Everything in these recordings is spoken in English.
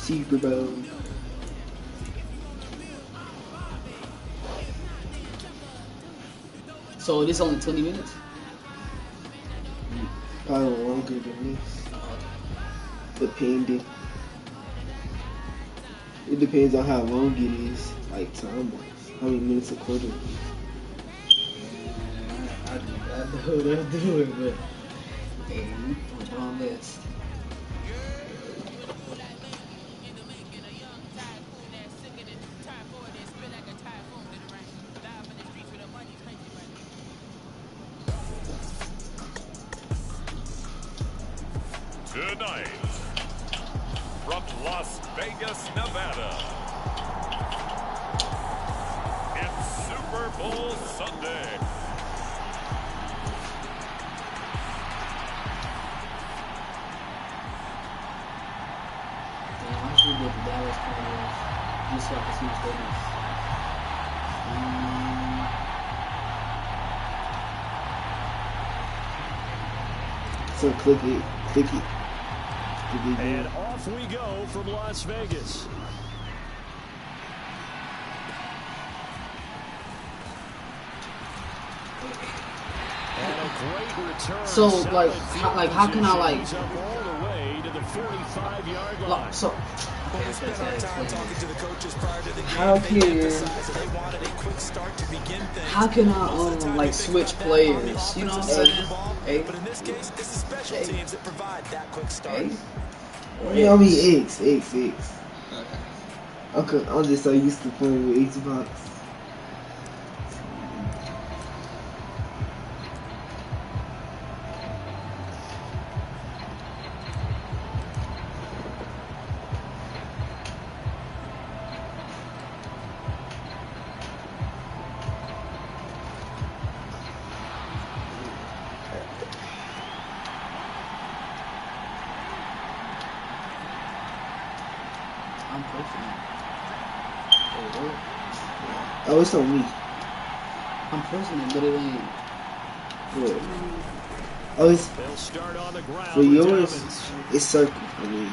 Super Bowl. So it is only 20 minutes? Probably longer than this. Depending. It depends on how long it is, like time-wise. How many minutes a quarter? I know what I'm doing, but hey, we put on this. Tonight, from Las Vegas, Nevada, it's Super Bowl Sunday. Damn, I should get the Dallas Cowboys just so I can see what's So click it. And off we go from Las Vegas. And a great return. So, like, how can I, like, all the way to the 45-yard line. so, We spent our time talking to the coaches prior to the game. How They can emphasized that they wanted a quick start to begin things. how can I like switch players? You know what I'm saying? Hey, But in this case, it's the special teams that provide that quick start. hey. I mean X. Okay, I'm just so used to playing with Xbox. I'm pushing it. Oh, it's on me. I'm pushing it, but it ain't. What? Oh, it's They'll start on the ground for with yours. Dobbins. It's circle. I mean,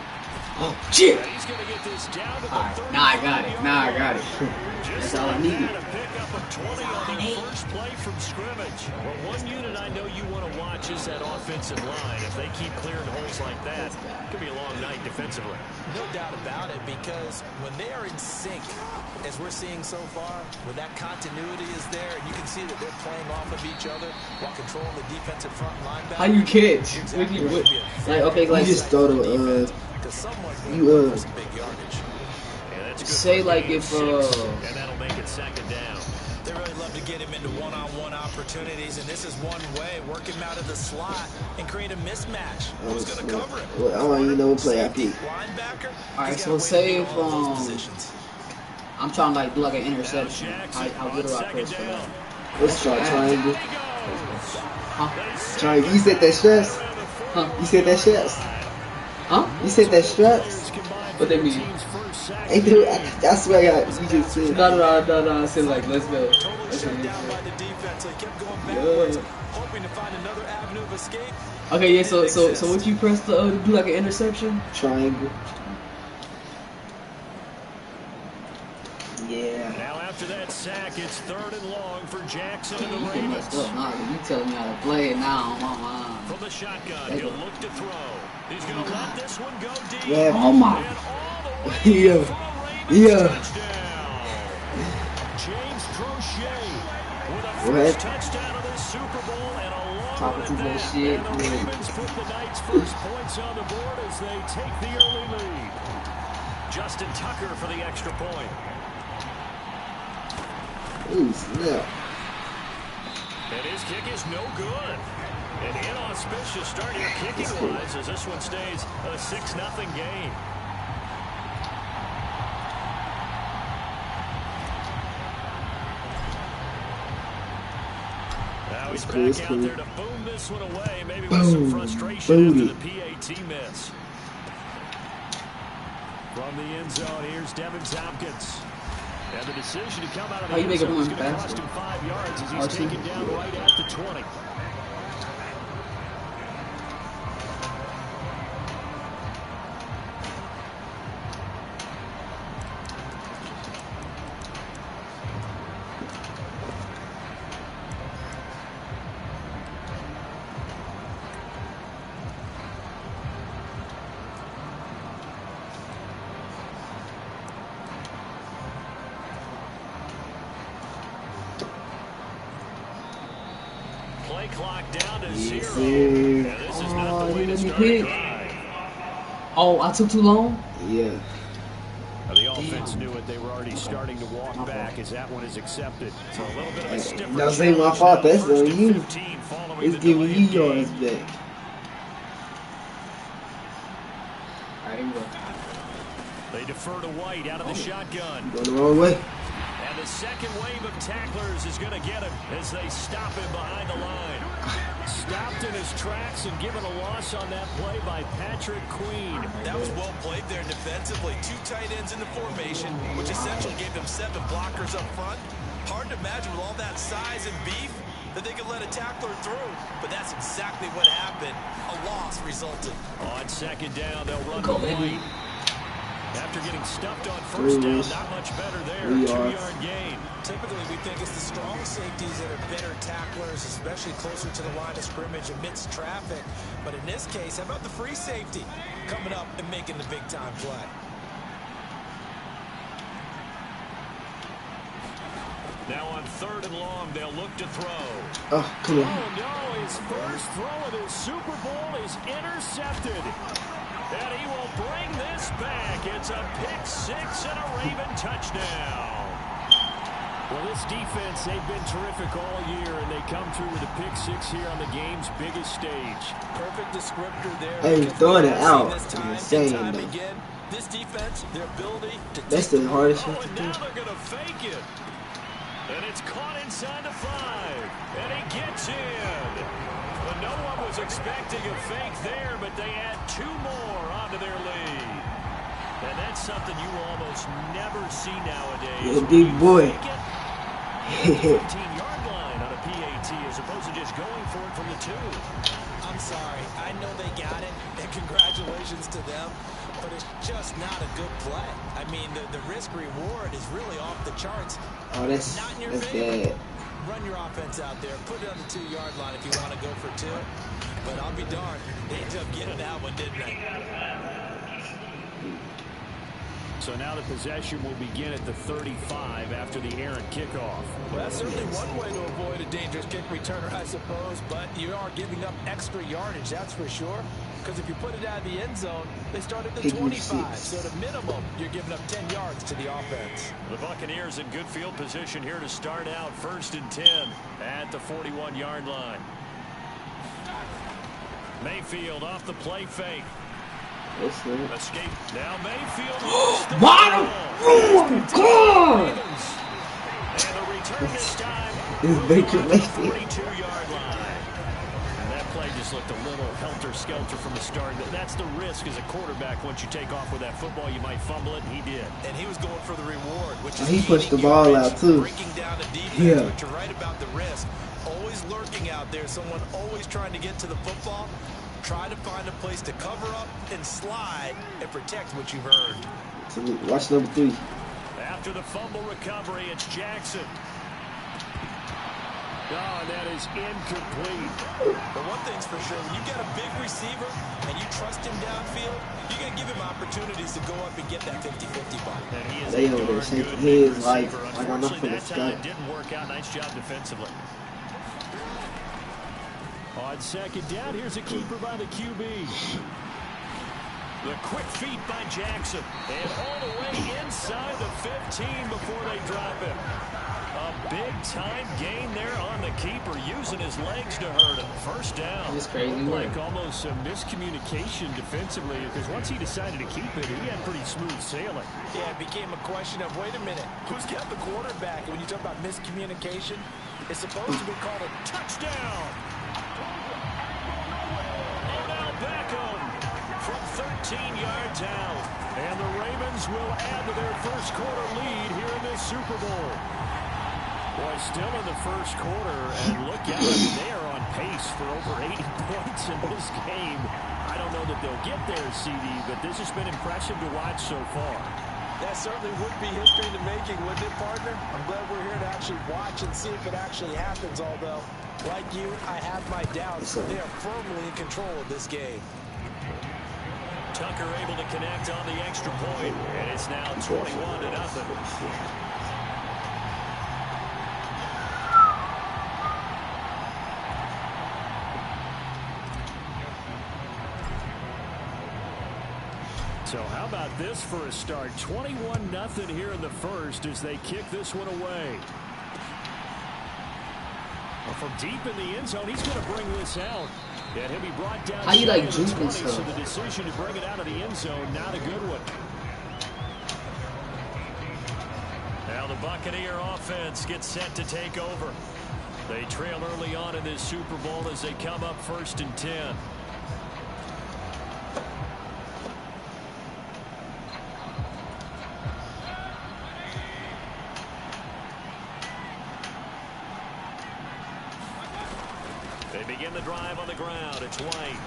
Oh shit! And he's going to get this down to the Alright, now I got it. Now I got it. Just That's all I like needed. that, a pickup of 20 on their first play from scrimmage. Well, one unit I know you want to watch is that offensive line. If they keep clearing holes like that, it could be a long night defensively. No doubt about it, because when they are in sync, as we're seeing so far, when that continuity is there, and you can see that they're playing off of each other while controlling the defensive front linebacker. How you catch? Like okay, like you just throw the Big yardage. Yeah, that's good say for like gain if 6, and that'll make it second down. They really love to get him into one-on-one opportunities, and this is one way, work him out of the slot and create a mismatch. Who's going to cover it? I don't even know what play I picked. Linebacker? Alright, He's so got say ways if to get all those positions. I'm trying to like do like an interception. Jackson How good on do I second press for that? down. Let's try triangle. Huh? Triangle. You said that stress. Huh? You said that stress. Huh? You said that stress. What they mean? Hey, dude, I swear I got you just said. No. I said like let's go. Totally Let's shut go. down by the defense. So he kept going backwards, hoping to find another avenue of escape. Okay, yeah. So what you press to do like an interception? Triangle. Yeah. Now after that sack, it's 3rd and long for Jackson and the You get messed Ravens. up now. You telling me how to play it now? From the shotgun, he'll look to throw. He's going to let this one go deep. Yeah. Oh my! And all the way Yeah. for a Ravens Yeah. touchdown. James Crochet with a What? first touchdown of the Super Bowl and a long Talking one too at much that. shit. And the Ravens put the night's first points on the board as they take the early lead. Justin Tucker for the extra point. Ooh, snap. And his kick is no good. An inauspicious start here kicking-wise as this one stays a 6-0 game. Now he's back out there to boom this one away, maybe with some frustration after the PAT miss. From the end zone, here's Devin Tompkins. And the decision to come out of the end zone is going to cost him 5 yards as he's taken down right at the 20. play clock down to Yes, 0. sir. And this is not Oh, the way he to let me start a pick. drive. Oh, I took too long? Yeah. The offense knew it. They were already starting to walk back as that one is accepted. So a little bit of a stiffer That's ain't my challenge fault. now. That's First on and you. 15 following It's the giving delay you of game. yards back. Alright, here we go. They defer to White out of the shotgun. Going the wrong way. And the second wave of tacklers is going to get him as they stop him behind the line. Stopped in his tracks and given a loss on that play by Patrick Queen. That was well played there defensively. 2 tight ends in the formation, which essentially gave them 7 blockers up front. Hard to imagine with all that size and beef that they could let a tackler through. But that's exactly what happened. A loss resulted. On second down, they'll run to Go, baby. White. After getting stuffed on first down, not much better there. 2-yard gain. Typically, we think it's the strong safeties that are better tacklers, especially closer to the line of scrimmage amidst traffic. But in this case, how about the free safety coming up and making the big-time play? Now on third and long, they'll look to throw. Oh, come on. Oh, no, his first throw of the Super Bowl is intercepted. And he will bring this back. It's a pick 6 and a Raven touchdown. Well, this defense, they've been terrific all year, and they come through with a pick 6 here on the game's biggest stage. Perfect descriptor there. Hey, throwing it out. Insane, Time though. again. This defense, their ability to That's the hardest shit Oh, to and do. now they're going to fake it. And it's caught inside the 5. And he gets in. Well, no one was expecting a fake there, but they add 2 more onto their lead. And that's something you almost never see nowadays. Yeah, big boy. 15-yard line on a PAT as opposed to just going for it from the 2. I'm sorry. I know they got it, and congratulations to them, but it's just not a good play. I mean, the risk-reward is really off the charts. Oh, that's Not in your bad. favor. Run your offense out there. Put it on the 2-yard line if you want to go for 2. But I'll be darned. They ended up getting that one, didn't they? So now the possession will begin at the 35 after the errant kickoff. Well, that's certainly one way to avoid a dangerous kick returner, I suppose. But you are giving up extra yardage, that's for sure. Because if you put it out of the end zone, they start at the 25. So at a minimum, you're giving up 10 yards to the offense. The Buccaneers in good field position here to start out. 1st and 10 at the 41-yard line. Mayfield off the play fake. Escape. Now Mayfield. Bottom! Oh, my God! And the return this time. It's Baker Mayfield. 42-yard line. And that play just looked a little helter-skelter from the start. That's the risk as a quarterback. Once you take off with that football, you might fumble it, and he did. And he was going for the reward, which is He pushed the eating ball yardage, out, too. breaking down the defense, Yeah. but you're right about the risk. Always lurking out there, someone always trying to get to the football. Try to find a place to cover up and slide and protect what you've earned. Watch number 3. After the fumble recovery, it's Jackson. Oh, and that is incomplete. But one thing's for sure, when you got a big receiver and you trust him downfield, you're going to give him opportunities to go up and get that 50-50 ball. And he is They a over there darn shaking good his receiver. like I'm not Unfortunately, finna that time stop. it didn't work out. Nice job defensively. On second down, here's a keeper by the QB. The quick feet by Jackson. And all the way inside the 15 before they drop him. A big-time gain there on the keeper, using his legs to hurt him. First down. This is crazy work. Like almost some miscommunication defensively, because once he decided to keep it, he had pretty smooth sailing. Yeah, it became a question of, wait a minute, who's got the quarterback? And when you talk about miscommunication, it's supposed to be called a touchdown. Beckham from 13 yards out. And the Ravens will add to their first quarter lead here in this Super Bowl. Boy, still in the first quarter, and look out, they are on pace for over 80 points in this game. I don't know that they'll get there, CD, but this has been impressive to watch so far. That certainly would be history in the making, wouldn't it, partner? I'm glad we're here to actually watch and see if it actually happens, although, like you, I have my doubts. They are firmly in control of this game. Tucker able to connect on the extra point, and it's now 21-0. So how about this for a start? 21-0 here in the first as they kick this one away. Well, from deep in the end zone, he's going to bring this out. And he'll be brought down. How you like to the juking 20, so stuff? the decision to bring it out of the end zone, not a good one. Now the Buccaneer offense gets set to take over. They trail early on in this Super Bowl as they come up 1st and 10. They begin the drive on the ground. It's White.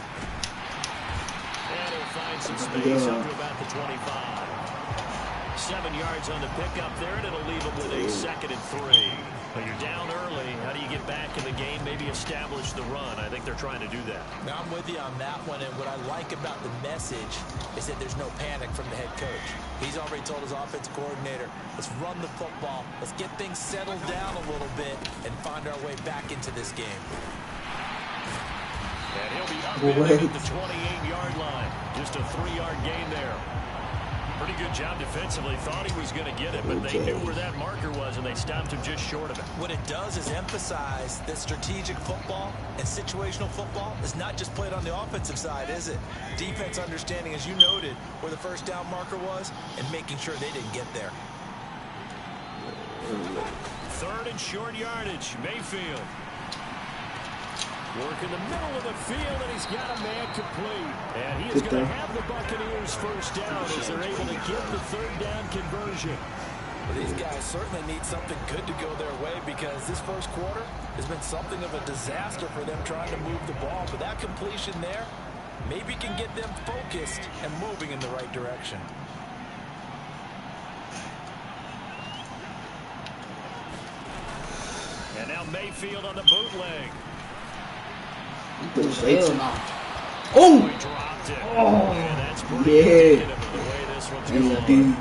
And he'll find some space up to about the 25. 7 yards on the pickup there, and it'll leave them with a 2nd and 3. But you're down early. How do you get back in the game, maybe establish the run? I think they're trying to do that. Now, I'm with you on that one, and what I like about the message is that there's no panic from the head coach. He's already told his offensive coordinator, let's run the football, let's get things settled down a little bit, and find our way back into this game. And he'll be up at the 28-yard line. Just a 3-yard gain there. Pretty good job defensively. Thought he was going to get it, but they knew where that marker was, and they stopped him just short of it. What it does is emphasize that strategic football and situational football is not just played on the offensive side, is it? Defense understanding, as you noted, where the first down marker was and making sure they didn't get there. 3rd and short yardage. Mayfield. Work in the middle of the field, and he's got a man complete. And he is going to have the Buccaneers first down as they're able to get the 3rd down conversion. Well, these guys certainly need something good to go their way because this first quarter has been something of a disaster for them trying to move the ball. But that completion there maybe can get them focused and moving in the right direction. And now Mayfield on the bootleg. Hell no. Oh! He dropped it. Oh, and that's pretty yeah. indicative of the way this one's going.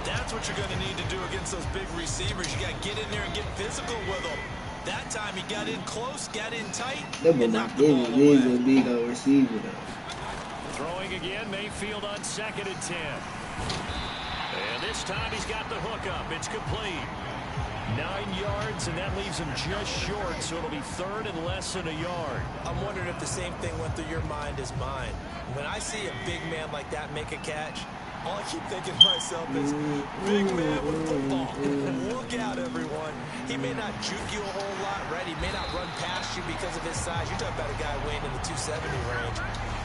That's what you're going to need to do against those big receivers. You got to get in there and get physical with them. That time he got in close, got in tight, and knocked the ball away. There's a big receiver though. Throwing again, Mayfield on 2nd and 10. And this time he's got the hook up. It's complete. 9 yards, and that leaves him just short, so it'll be 3rd and less than a yard. I'm wondering if the same thing went through your mind as mine. When I see a big man like that make a catch, all I keep thinking to myself is, big man with a football. Look out, everyone. He may not juke you a whole lot, right? He may not run past you because of his size. You're talking about a guy weighing in the 270 range.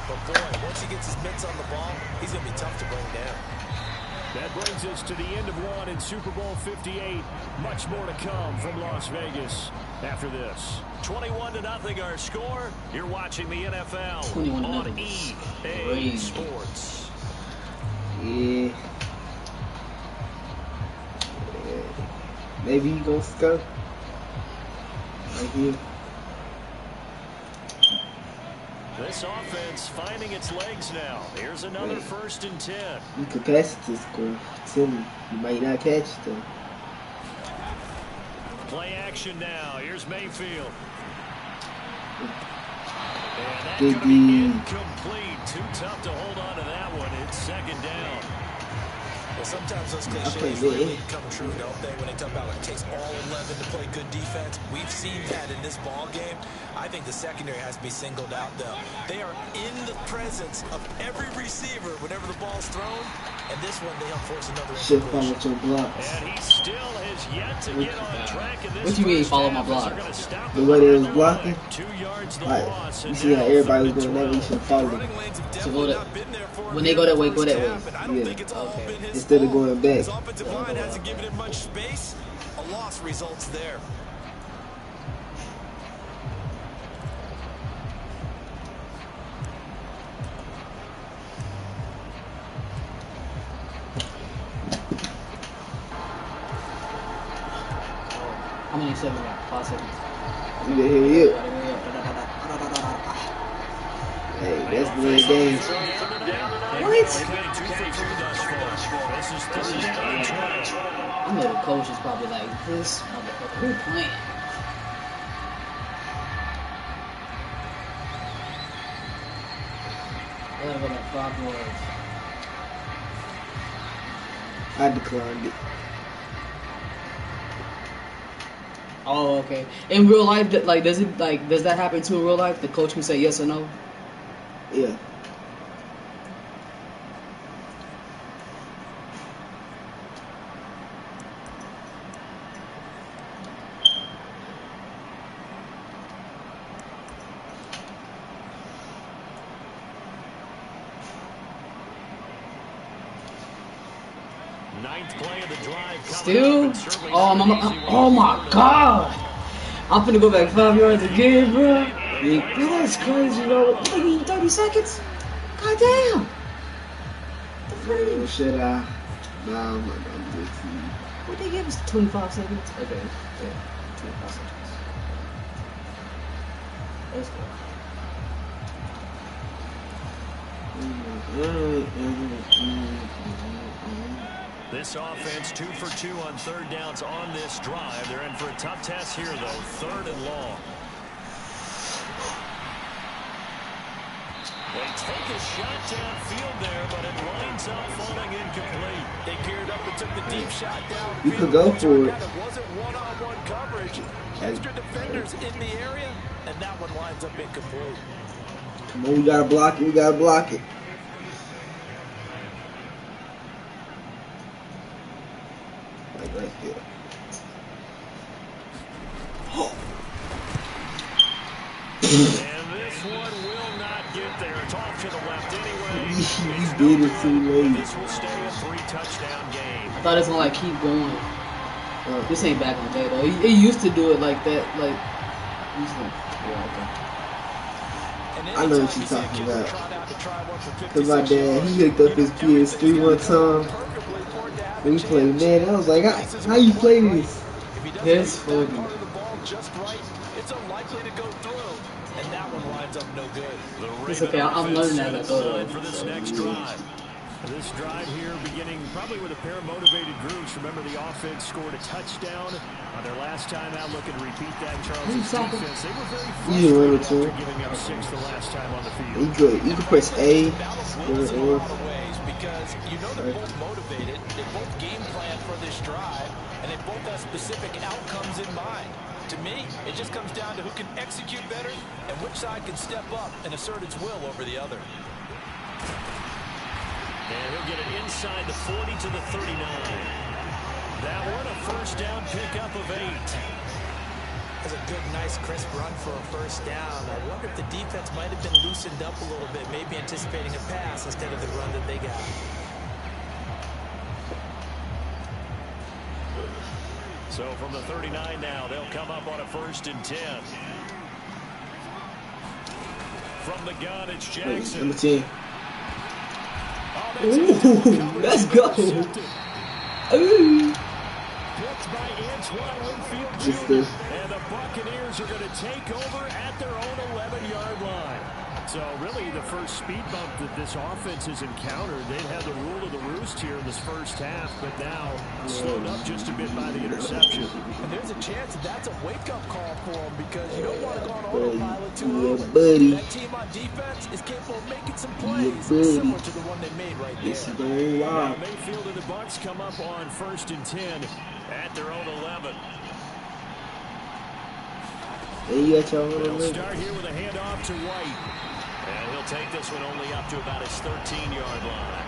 But, boy, once he gets his mitts on the ball, he's going to be tough to bring down. That brings us to the end of one in Super Bowl 58. Much more to come from Las Vegas after this. 21-0 our score. You're watching the NFL 21-0. on EA Sports. Yeah. Maybe he gonna skunk. Right here. This offense finding its legs now. Here's another 1st and 10. You could pass it to score. Silly. You might not catch it though. Play action now. Here's Mayfield. And that's Good going to be D. incomplete. Too tough to hold on to that one. It's 2nd down. Well, sometimes those cliches really come true, don't they? When they talk about it takes all 11 to play good defense. We've seen that in this ball game. I think the secondary has to be singled out, though. They are in the presence of every receiver whenever the ball's thrown. And this one, they help force another Should follow incompletion. your blocks. And he still has yet to get on track in this. What you mean, first follow my half as they're block? gonna stop The him way they on was their blocking? line. 2 yards the Like, loss. you And see how now everybody 3rd was and going that way, you 12. should follow them. Running lanes have So go definitely that- not been there for him when they in go the that way, go first that way. half, and I don't Yeah. think it's all Okay. been his Instead of fault. going back. His offensive line hasn't given him much space. A loss results there. How many seconds left? 5 seconds. You can hear you. Hurry up. Hey, that's the way it goes. What? Okay, 2 for 2 thus far. This is 12. I know the coach is probably like, this motherfucker, who playing? Gotta go like 5 yards. I declined it. Oh, okay. In real life, like, does that happen too in real life? The coach can say yes or no. Yeah. Ninth play of the drive. Still? Oh my God! I'm finna go back 5 yards again, bro. Bro, that's crazy, bro. What, they need 30 seconds? God damn! The freak? Should I? Nah, I'm not gonna do it to you. What they give us? 25 seconds? Okay, yeah, 25 seconds. Let's go. This offense 2 for 2 on third downs on this drive. They're in for a tough test here, though. Third and long. They take a shot downfield there, but it lines up falling incomplete. They geared up and took the deep shot down. You could go for it. It wasn't one-on-one coverage. Extra defenders in the area, and that one winds up incomplete. Come on, we gotta block it. We gotta block it. Like right there. And this one will not get there. It's off to the left anyway. You did it too late. This will stay a 3-touchdown game. I thought it was gonna like keep going. This ain't back on day though. He used to do it like that, like. I know what you're talking about. Cause my dad, he hooked up his PS3 one time. When he played Madden, I was like, how you play this? That's funny. Just right, it's unlikely to go through, and that one winds up no good. It's okay, I'm learning that as well. For this next drive. This drive here beginning probably with a pair of motivated groups. Remember, the offense scored a touchdown on their last time out. Looking to repeat that in Charles' defense. They were very frustrated after giving up 6 the last time on the field. You could press A. Because you know they're both motivated, they both game plan for this drive, and they both have specific outcomes in mind. To me, it just comes down to who can execute better and which side can step up and assert its will over the other. And he'll get it inside the 40 to the 39. That one a first down pickup of 8. That's a good, nice, crisp run for a first down. I wonder if the defense might have been loosened up a little bit, maybe anticipating a pass instead of the run that they got. So from the 39 now, they'll come up on a 1st and 10. From the gun, it's Jackson. Number 10. Ooh, let's go. Ooh. Picked by Antoine Winfield Jr. And the Buccaneers are going to take over at their own 11-yard line. So really the first speed bump that this offense has encountered. They'd had the rule of the roost here in this first half, but now slowed up just a bit by the interception. And there's a chance that that's a wake-up call for them because you don't want to go on autopilot too early. Buddy. That team on defense is capable of making some plays similar to the one they made right there. Now Mayfield and the Bucs come up on 1st and 10 at their own 11. They'll start here with a handoff to White. And he'll take this one only up to about his 13-yard line.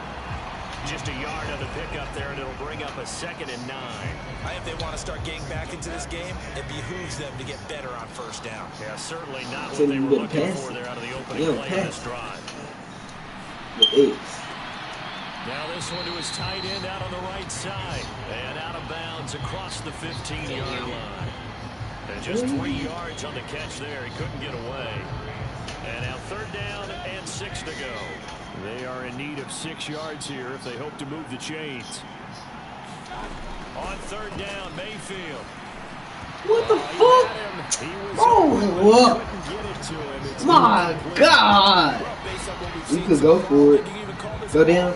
Just a yard on the pickup there, and it'll bring up a 2nd and 9. I think they want to start getting back into this game. It behooves them to get better on first down. Yeah, certainly not what they were looking for there out of the opening play of this drive. Now this one to his tight end out on the right side. And out of bounds across the 15-yard line. And just 3 yards on the catch there. He couldn't get away. And now 3rd down and 6 to go. They are in need of 6 yards here if they hope to move the chains. On 3rd down, Mayfield. What the fuck? Oh, what? My God. You could go for it. Go down.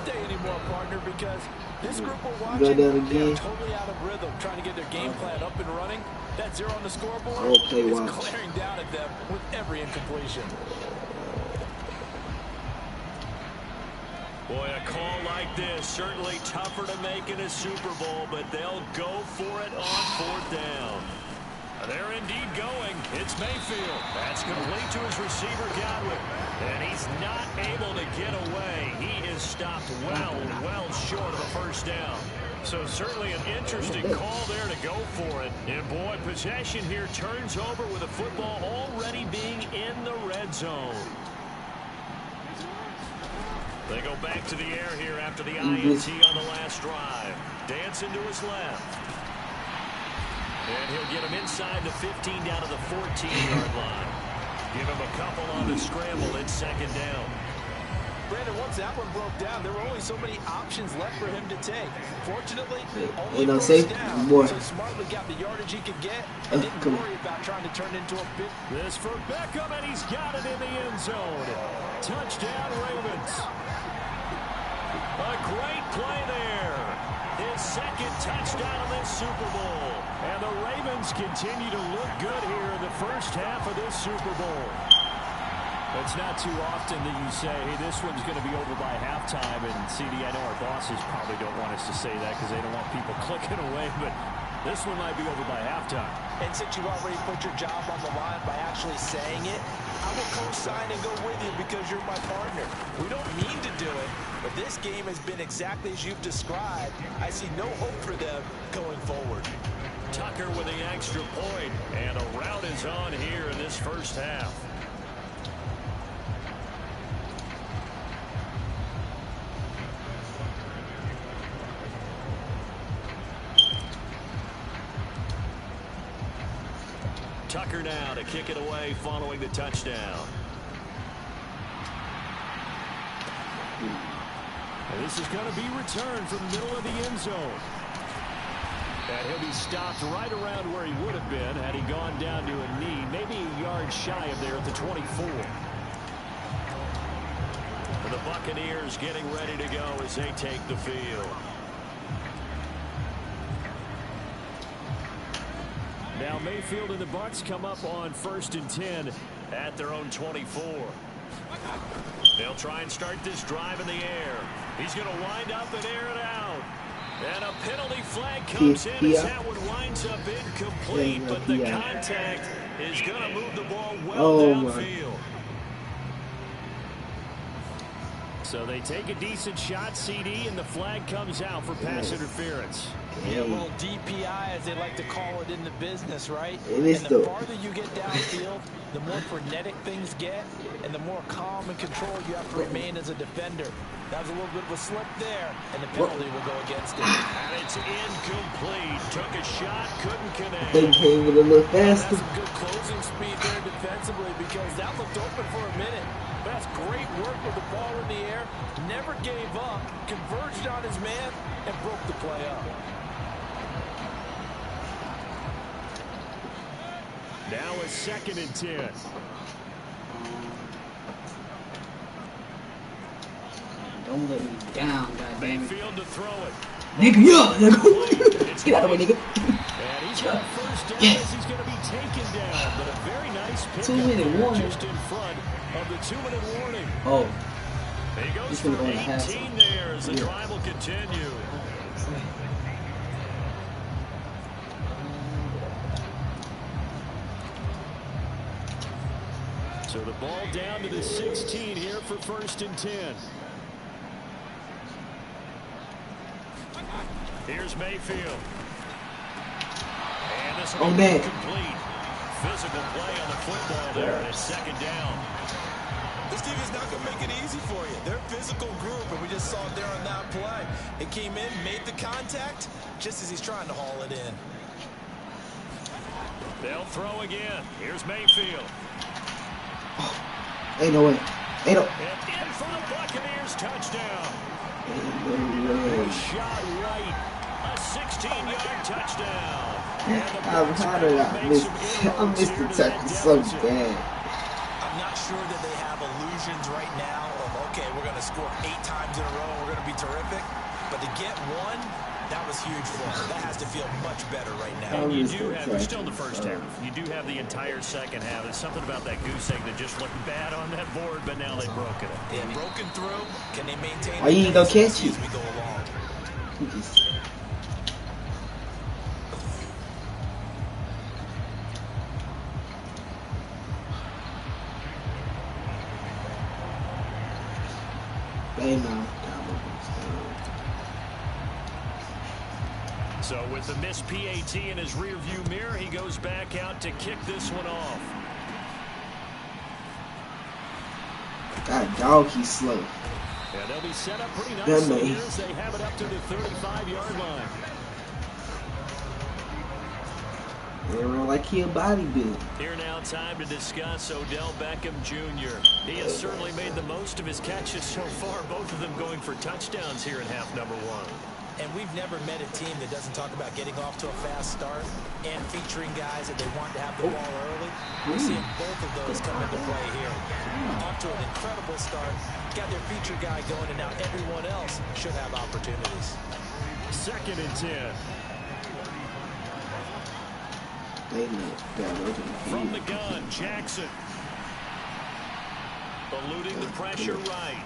This group we're watching, Go down again. Totally out of rhythm, trying to get their game plan up and running. That 0 on the scoreboard Okay, is wow. glaring down at them with every incompletion. Boy, a call like this, certainly tougher to make in a Super Bowl, but they'll go for it on 4th down. They're indeed going. It's Mayfield. That's complete to his receiver, Godwin. And he's not able to get away. He is stopped well short of the 1st down. So certainly an interesting call there to go for it. And boy, possession here turns over with the football already being in the red zone. They go back to the air here after the INT on the last drive. Dancing to his left. And he'll get him inside the 15 down to the 14-yard line. Give him a couple on the scramble. It's 2nd down. Brandon, once that one broke down, there were only so many options left for him to take. Fortunately, only 1st down, so smartly got the yardage he could get and didn't worry about trying to turn it into a big... This for Beckham, and he's got it in the end zone. Touchdown, Ravens. A great play there. His 2nd touchdown of this Super Bowl. And the Ravens continue to look good here in the 1st half of this Super Bowl. It's not too often that you say, hey, this one's going to be over by halftime. And CD, I know our bosses probably don't want us to say that because they don't want people clicking away. But this one might be over by halftime. And since you already put your job on the line by actually saying it, I will co-sign and go with you because you're my partner. We don't mean to do it, but this game has been exactly as you've described. I see no hope for them going forward. Tucker with the extra point, and a rout is on here in this 1st half. Tucker now to kick it away following the touchdown. And this is going to be returned from the middle of the end zone. And he'll be stopped right around where he would have been had he gone down to a knee, maybe a yard shy of there at the 24. And the Buccaneers getting ready to go as they take the field. Now Mayfield and the Bucs come up on 1st and 10 at their own 24. They'll try and start this drive in the air. He's going to wind up and air it out. And a penalty flag comes in as that one winds up incomplete, but the contact is going to move the ball well downfield. So they take a decent shot, CD, and the flag comes out for pass interference. Yeah, a little DPI, as they like to call it in the business, right? And the farther you get downfield, the more frenetic things get, and the more calm and control you have to remain as a defender. That was a little bit of a slip there, and the penalty will go against it. And it's incomplete. Took a shot, couldn't connect. They came with a little faster. That's some good closing speed there defensively because that looked open for a minute. That's great work with the ball in the air. Never gave up, converged on his man, and broke the play up. Now a 2nd and 10. Don't let me down, goddamn. Mayfield to throw it. Nigga, yeah. Get out of the way, nigga. And he's got 1st down as he's going to be taken down. But a very nice pickup 2-minute warning. just in front of the 2-minute warning. Oh. He goes for 18 there as the drive will continue. So the ball down to the 16 here for 1st and 10. Here's Mayfield. And this will be complete. Physical play on the football there, and it's 2nd down. This team is not going to make it easy for you. They're a physical group, and we just saw it there on that play. It came in, made the contact, just as he's trying to haul it in. They'll throw again. Here's Mayfield. Ain't no way. Ain't no. And in for the Buccaneers touchdown. Shot right. A 16-yard touchdown. How did I miss the tackle so bad? I'm not sure that they have illusions right now of, okay, we're going to score 8 times in a row and we're going to be terrific. But to get one, That was huge for him. That has to feel much better right now. And you do have, we're still in the first half. You do have the entire second half. There's something about that goose egg that just looked bad on that board, but now they've broken it. Yeah, broken through. Can they maintain Why you ain't gonna catch it? as we go along? Hey, no. So with the missed PAT in his rearview mirror, he goes back out to kick this one off. God, dog, he's slow. Yeah, they'll be set up pretty nicely here as they have it up to the 35-yard line. They run like he a bodybuilder. Here now, time to discuss Odell Beckham Jr. He has certainly made the most of his catches so far, both of them going for touchdowns here in half number one. And we've never met a team that doesn't talk about getting off to a fast start and featuring guys that they want to have the ball early. We're seeing both of those come into play here. Off to an incredible start, got their feature guy going, and now everyone else should have opportunities. 2nd and 10. From the gun, Jackson. Eluding the pressure right.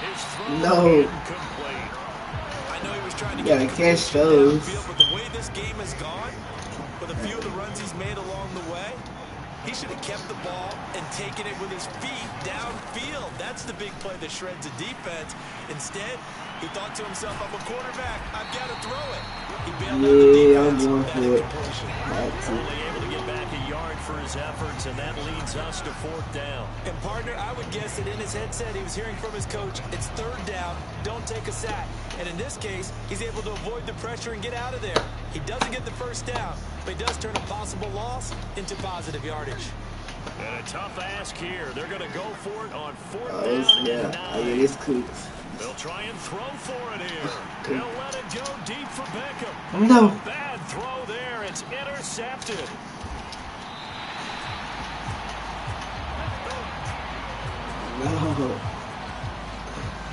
His throw incomplete. I know he was trying to get catch those. Downfield, but the way this game has gone, with a few of the runs he's made along the way, he should have kept the ball and taken it with his feet downfield. That's the big play that shreds a defense. Instead, he thought to himself, I'm a quarterback, I've got to throw it. He bailed out the defense. I'm going for it. Only able to get back a yard for his efforts, and that leads us to 4th down. And partner, I would guess that in his headset he was hearing from his coach, it's 3rd down, don't take a sack. And in this case, he's able to avoid the pressure and get out of there. He doesn't get the 1st down, but he does turn a possible loss into positive yardage. And a tough ask here. They're going to go for it on 4th down and 9. It's cool. They'll try and throw for it here. They'll let it go deep for Beckham. No. Bad throw there. It's intercepted. No.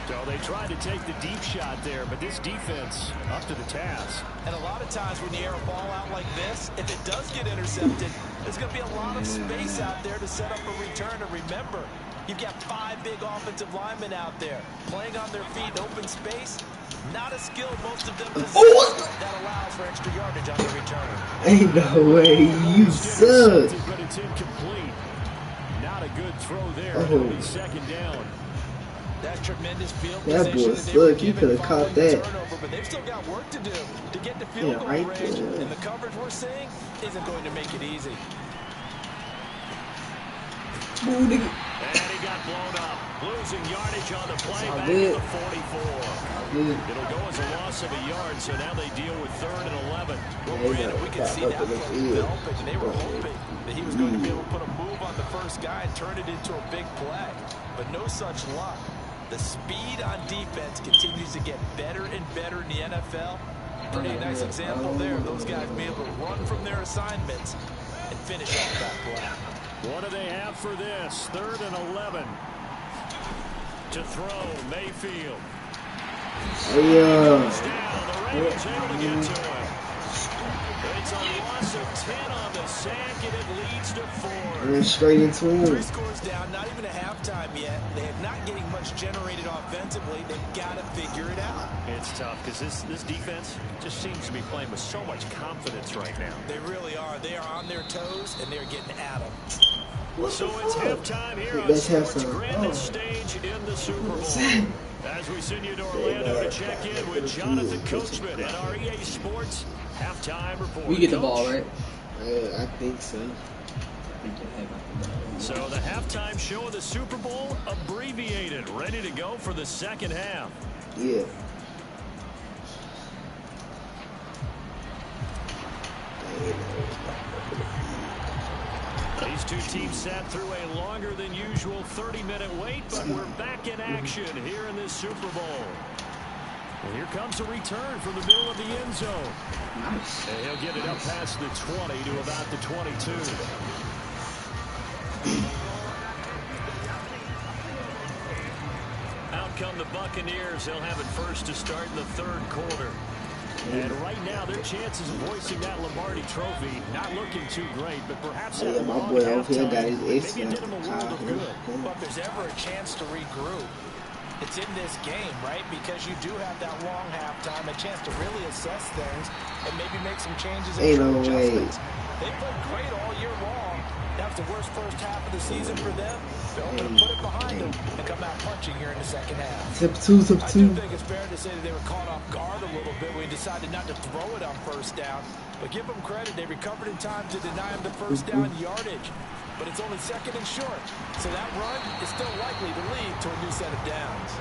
So they tried to take the deep shot there, but this defense up to the task. And a lot of times when you air a ball out like this, if it does get intercepted, there's going to be a lot of space out there to set up a return. And remember, you've got 5 big offensive linemen out there playing on their feet in open space. Not a skill most of them possess. That allows for extra yardage on the return. Ain't no way, you suck. But it's incomplete. Not a good throw there. It'll be 2nd down. That's tremendous field that position. Boy, look, he could have caught that. Turnover, but they've still got work to do to get the field goal range. There. And the coverage we're seeing isn't going to make it easy. And he got blown up. Losing yardage on the play back at the 44. It'll go as a loss of a yard, so now they deal with 3rd and 11. Well, Brandon, we could see that play developing, and they were hoping that he was going to be able to put a move on the first guy and turn it into a big play. But no such luck. The speed on defense continues to get better and better in the NFL. Pretty nice example there. Those guys being able to run from their assignments and finish off that play. What do they have for this? 3rd and 11. To throw, Mayfield. Yeah. The Ravens able to get to him. It's a loss of 10 on the sack, and it leads to 4. Ran straight into him. 3 scores down, not even a halftime yet. They are not getting much generated offensively. They've got to figure it out. It's tough because this defense just seems to be playing with so much confidence right now. They really are. They are on their toes, and they're getting at them. So it's halftime here on Sports' grandest stage in the Super Bowl. As we send you to Orlando to check in with Jonathan Coachman at our EA Sports halftime report. We get the ball, right? I think so. So the halftime show of the Super Bowl abbreviated, ready to go for the 2nd half. Yeah. These two teams sat through a longer than usual 30-minute wait, but we're back in action here in this Super Bowl. And here comes a return from the middle of the end zone. Nice. And he'll get it up past the 20 to about the 22. Out come the Buccaneers. They'll have it first to start in the third quarter. And right now, their chances of hoisting that Lombardi trophy not looking too great, but perhaps Yeah, my boy over here got his ace maybe it did him a world of good. Well, if there's ever a chance to regroup, it's in this game, right? Because you do have that long halftime, a chance to really assess things and maybe make some changes and adjustments. They played great all year long. That was the worst first half of the season for them. They're hoping to put it behind them and come out punching here in the second half. Tip two. I do think it's fair to say that they were caught off guard a little bit when we decided not to throw it on first down. But give them credit, they recovered in time to deny them the first down yardage. But it's only second and short. So that run is still likely to lead to a new set of downs.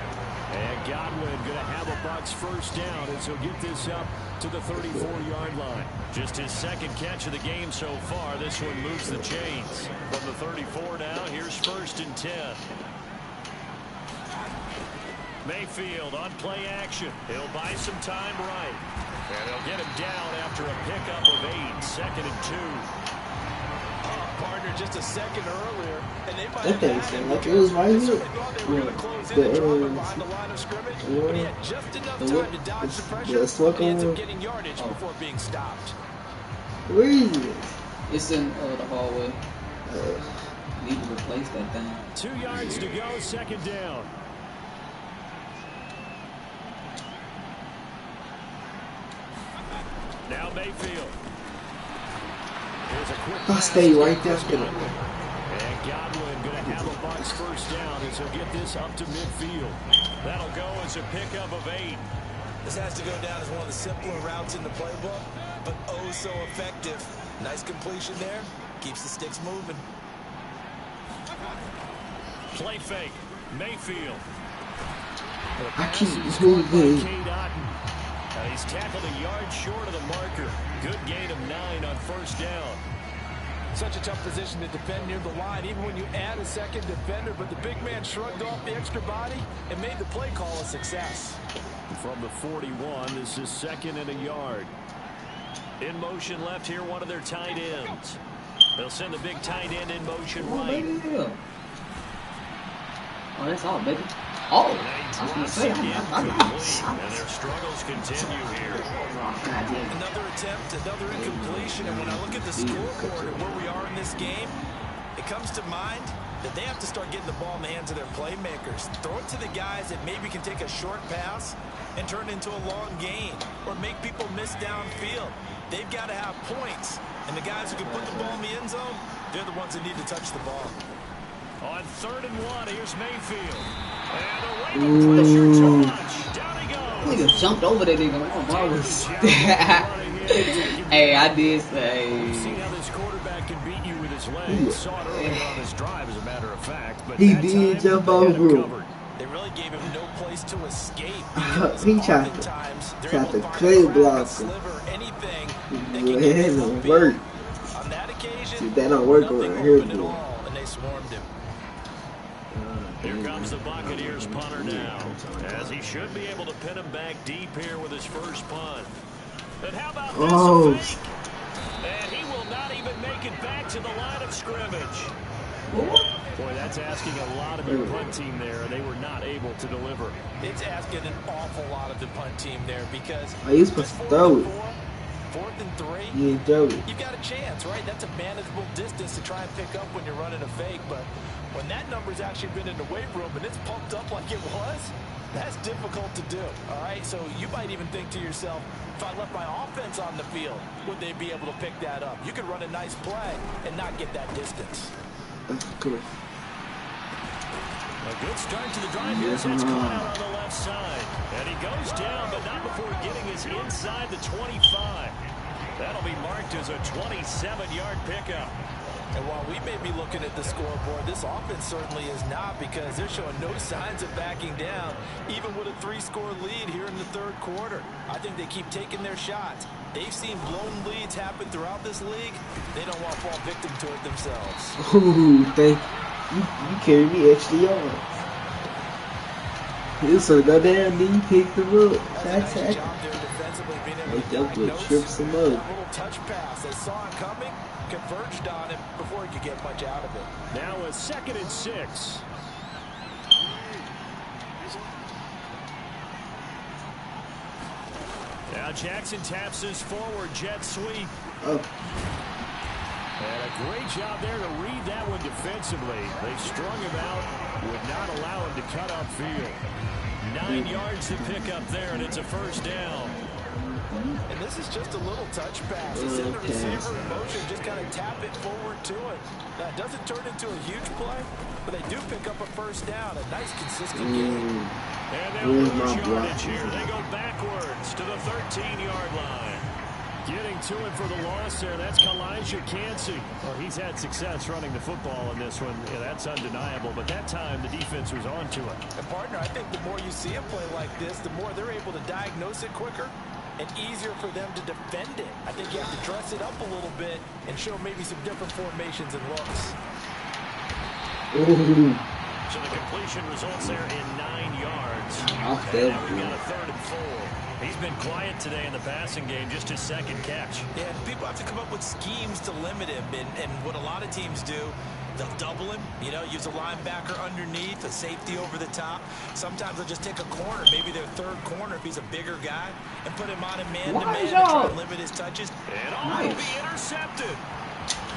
And Godwin going to have a Bucs first down as he'll get this up to the 34-yard line. Just his second catch of the game so far. This one moves the chains. From the 34 now, here's first and 10. Mayfield on play action. He'll buy some time right. And he'll get him down after a pickup of 8. Second and 2. Partner just a second earlier, and they might have had him like it was right here. Behind the line of scrimmage, but he had just enough time to dodge the pressure, and he ends up getting yardage before being stopped. Where is it? It's in the hallway. Need to replace that thing. 2 yards to go, second down. Now Mayfield. I'll stay right there. And Godwin going to have a Bucs first down as he'll get this up to midfield. That'll go as a pickup of 8. This has to go down as one of the simpler routes in the playbook, but oh so effective. Nice completion there. Keeps the sticks moving. Play fake. Mayfield. I keep moving. He's tackled a yard short of the marker. Good gain of 9 on first down. Such a tough position to defend near the line, even when you add a second defender, but the big man shrugged off the extra body and made the play call a success. From the 41, this is second and a yard. In motion left here, one of their tight ends. They'll send the big tight end in motion right. Oh, that's all, baby. Oh, I was going to say, and their struggles continue here. Another attempt, another incompletion, and when I look at the scoreboard and where we are in this game, it comes to mind that they have to start getting the ball in the hands of their playmakers. Throw it to the guys that maybe can take a short pass and turn it into a long gain or make people miss downfield. They've got to have points, and the guys who can put the ball in the end zone, they're the ones that need to touch the ball. On 3rd and 1, here's Mayfield. And a wave of pressure touch. Down he goes. Nigga jumped over that nigga. Oh, Marvelous. Hey, I did say. See how this quarterback can beat you with his legs. Saw it earlier on his drive, as a matter of fact. But he did jump over. They really gave him no place to escape. He tried to clay block him. It don't work. On that occasion, see, that don't work around here, dude. And they swarmed him. Here comes the Buccaneers punter now, as he should be able to pin him back deep here with his first punt. And how about this? And he will not even make it back to the line of scrimmage. Boy, that's asking a lot of your punt team there, and they were not able to deliver. It's asking an awful lot of the punt team there because you're supposed to throw it. 4th and 3, you throw it. You've got a chance, right? That's a manageable distance to try and pick up when you're running a fake, but when that number's actually been in the weight room and it's pumped up like it was, that's difficult to do, all right? So you might even think to yourself, if I left my offense on the field, would they be able to pick that up? You could run a nice play and not get that distance. Come on. A good start to the drive here, so it's caught out on the left side. And he goes down, but not before getting us inside the 25. That'll be marked as a 27-yard pickup. And while we may be looking at the scoreboard, this offense certainly is not, because they're showing no signs of backing down, even with a 3-score lead here in the 3rd quarter. I think they keep taking their shots. They've seen blown leads happen throughout this league. They don't want to fall victim to it themselves. Ooh, thank you. You carry me extra yards. This will go down, then you pick them up. That's it. Make them good trips and mud. Little touch pass. They saw him coming, converged on him before he could get much out of it. Now a 2nd and 6. Now Jackson taps his forward jet sweep. Oh. And a great job there to read that one defensively. They strung him out, would not allow him to cut upfield. 9 yards to pick up there, and it's a first down. And this is just a little touch pass. It's in the receiver in motion, just kind of tap it forward to it. Now, it doesn't turn into a huge play, but they do pick up a first down. A nice, consistent game. And they'll lose yardage here. They go backwards to the 13-yard line. Getting to him for the loss there, that's Kalijah Cansey. Well, he's had success running the football in this one. Yeah, that's undeniable, but that time the defense was on to it. And, partner, I think the more you see a play like this, the more they're able to diagnose it quicker and easier for them to defend it. I think you have to dress it up a little bit and show maybe some different formations and looks. So the completion results there in 9 yards. Now we've got a 3rd and 4. He's been quiet today in the passing game, just his 2nd catch. Yeah, people have to come up with schemes to limit him, and what a lot of teams do, they'll double him, you know, use a linebacker underneath, a safety over the top. Sometimes they'll just take a corner, maybe their 3rd corner if he's a bigger guy, and put him on a man-to-man to try to limit his touches. And all will be intercepted.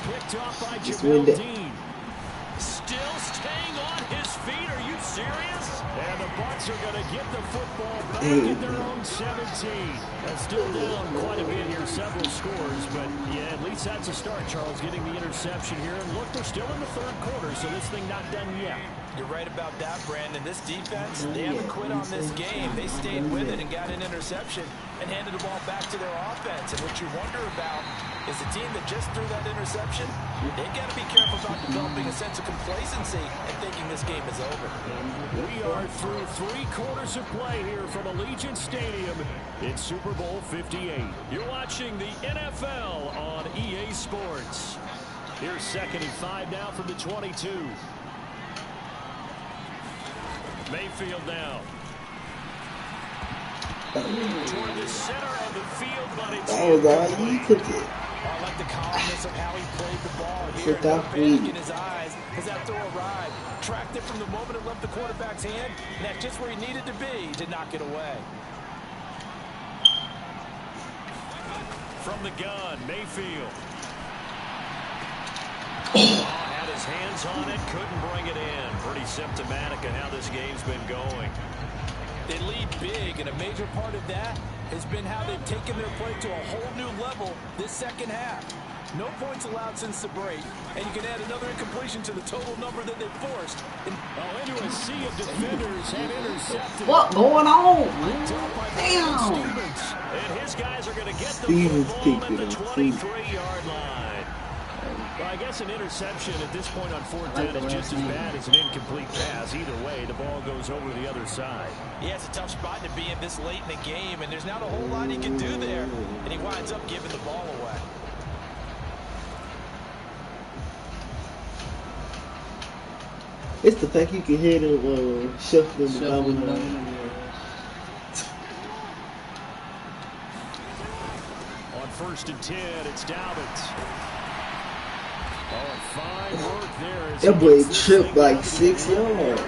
Picked off by Jamel Dean. Still staying on his feet. Are you serious? And the Bucs are going to get the football back at their own 17. That's still down quite a bit here, several scores. But, yeah, at least that's a start, Charles, getting the interception here. And, look, they're still in the 3rd quarter, so this thing not done yet. You're right about that, Brandon. This defense, they haven't quit on this game. They stayed with it and got an interception and handed the ball back to their offense. And what you wonder about is the team that just threw that interception, they got to be careful about developing a sense of complacency and thinking this game is over. We are through 3 quarters of play here from Allegiant Stadium in Super Bowl 58. You're watching the NFL on EA Sports. Here's 2nd and 5 now from the 22. Mayfield now. Toward the center of the field, but it's that was all you could do. I like the calmness of how he played the ball here. No panic in his eyes as that throw arrived. Tracked it from the moment it left the quarterback's hand, and that's just where he needed to be to knock it away. From the gun, Mayfield. Had his hands on it, couldn't bring it in. Pretty symptomatic of how this game's been going. They lead big, and a major part of that has been how they've taken their play to a whole new level this 2nd half. No points allowed since the break, and you can add another incompletion to the total number that they've forced. Into a sea of defenders and intercepted. What going on? Damn. And his guys are going to get the football at the 23-yard line. Well, I guess an interception at this point on 4th down is just as bad as an incomplete pass. Either way, the ball goes over the other side. Yeah, it's a tough spot to be in this late in the game, and there's not a whole lot he can do there, and he winds up giving the ball away. It's the fact you can hear them shuffling the ball. On 1st and 10, it's Dobbins. Oh, fine work there. That boy tripped like 6 yards.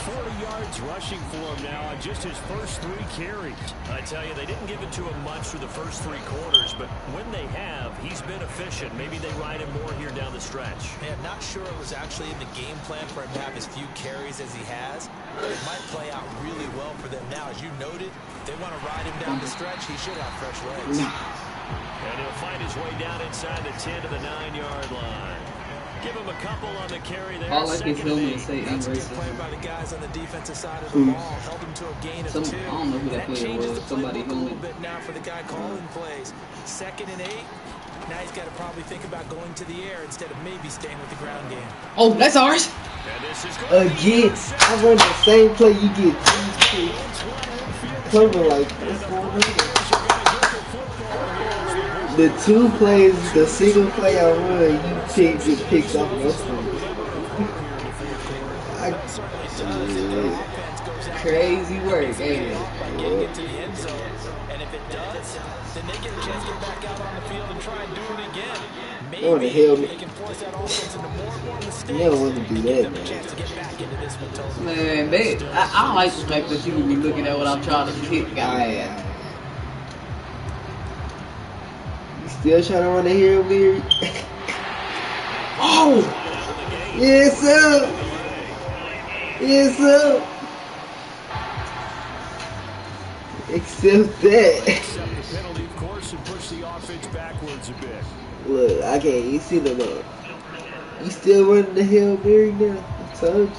40 yards rushing for him now on just his first 3 carries. I tell you, they didn't give it to him much through the first 3 quarters, but when they have, he's been efficient. Maybe they ride him more here down the stretch. Yeah, I'm not sure it was actually in the game plan for him to have as few carries as he has, but it might play out really well for them now. As you noted, if they want to ride him down the stretch, he should have fresh legs. And he'll find his way down inside the 10 to the 9-yard line. Give him a couple on the carry there. All I can tell me is say That's a good play by the guys on the defensive side of the ball. Held him to a gain of 2. I don't know who that player changes was. the Somebody playbook a little bit now for the guy calling plays. 2nd and 8. Now he's got to probably think about going to the air instead of maybe staying with the ground game. Oh, that's ours. Again, I run the same play. You get 2 cover like this one. The 2 plays, the single play I run, you can't get picked off most of them. Crazy work, ain't it? Getting into the end zone, and if it does, then they get a chance to get back out on the field and try and do it again. Maybe they can force that offense into more and more mistakes. You don't want to do that, man. Chance to get back into this one totally. Man, I don't like the fact that you can be looking at what I'm trying to hit, guy. Still trying to run it here, Mary. Oh! Yes, sir. Yes, sir. Except that. Accept the penalty, of course, and push the offense backwards a bit. Look, I can't even see them up. You still running the Hail Mary now? I told you.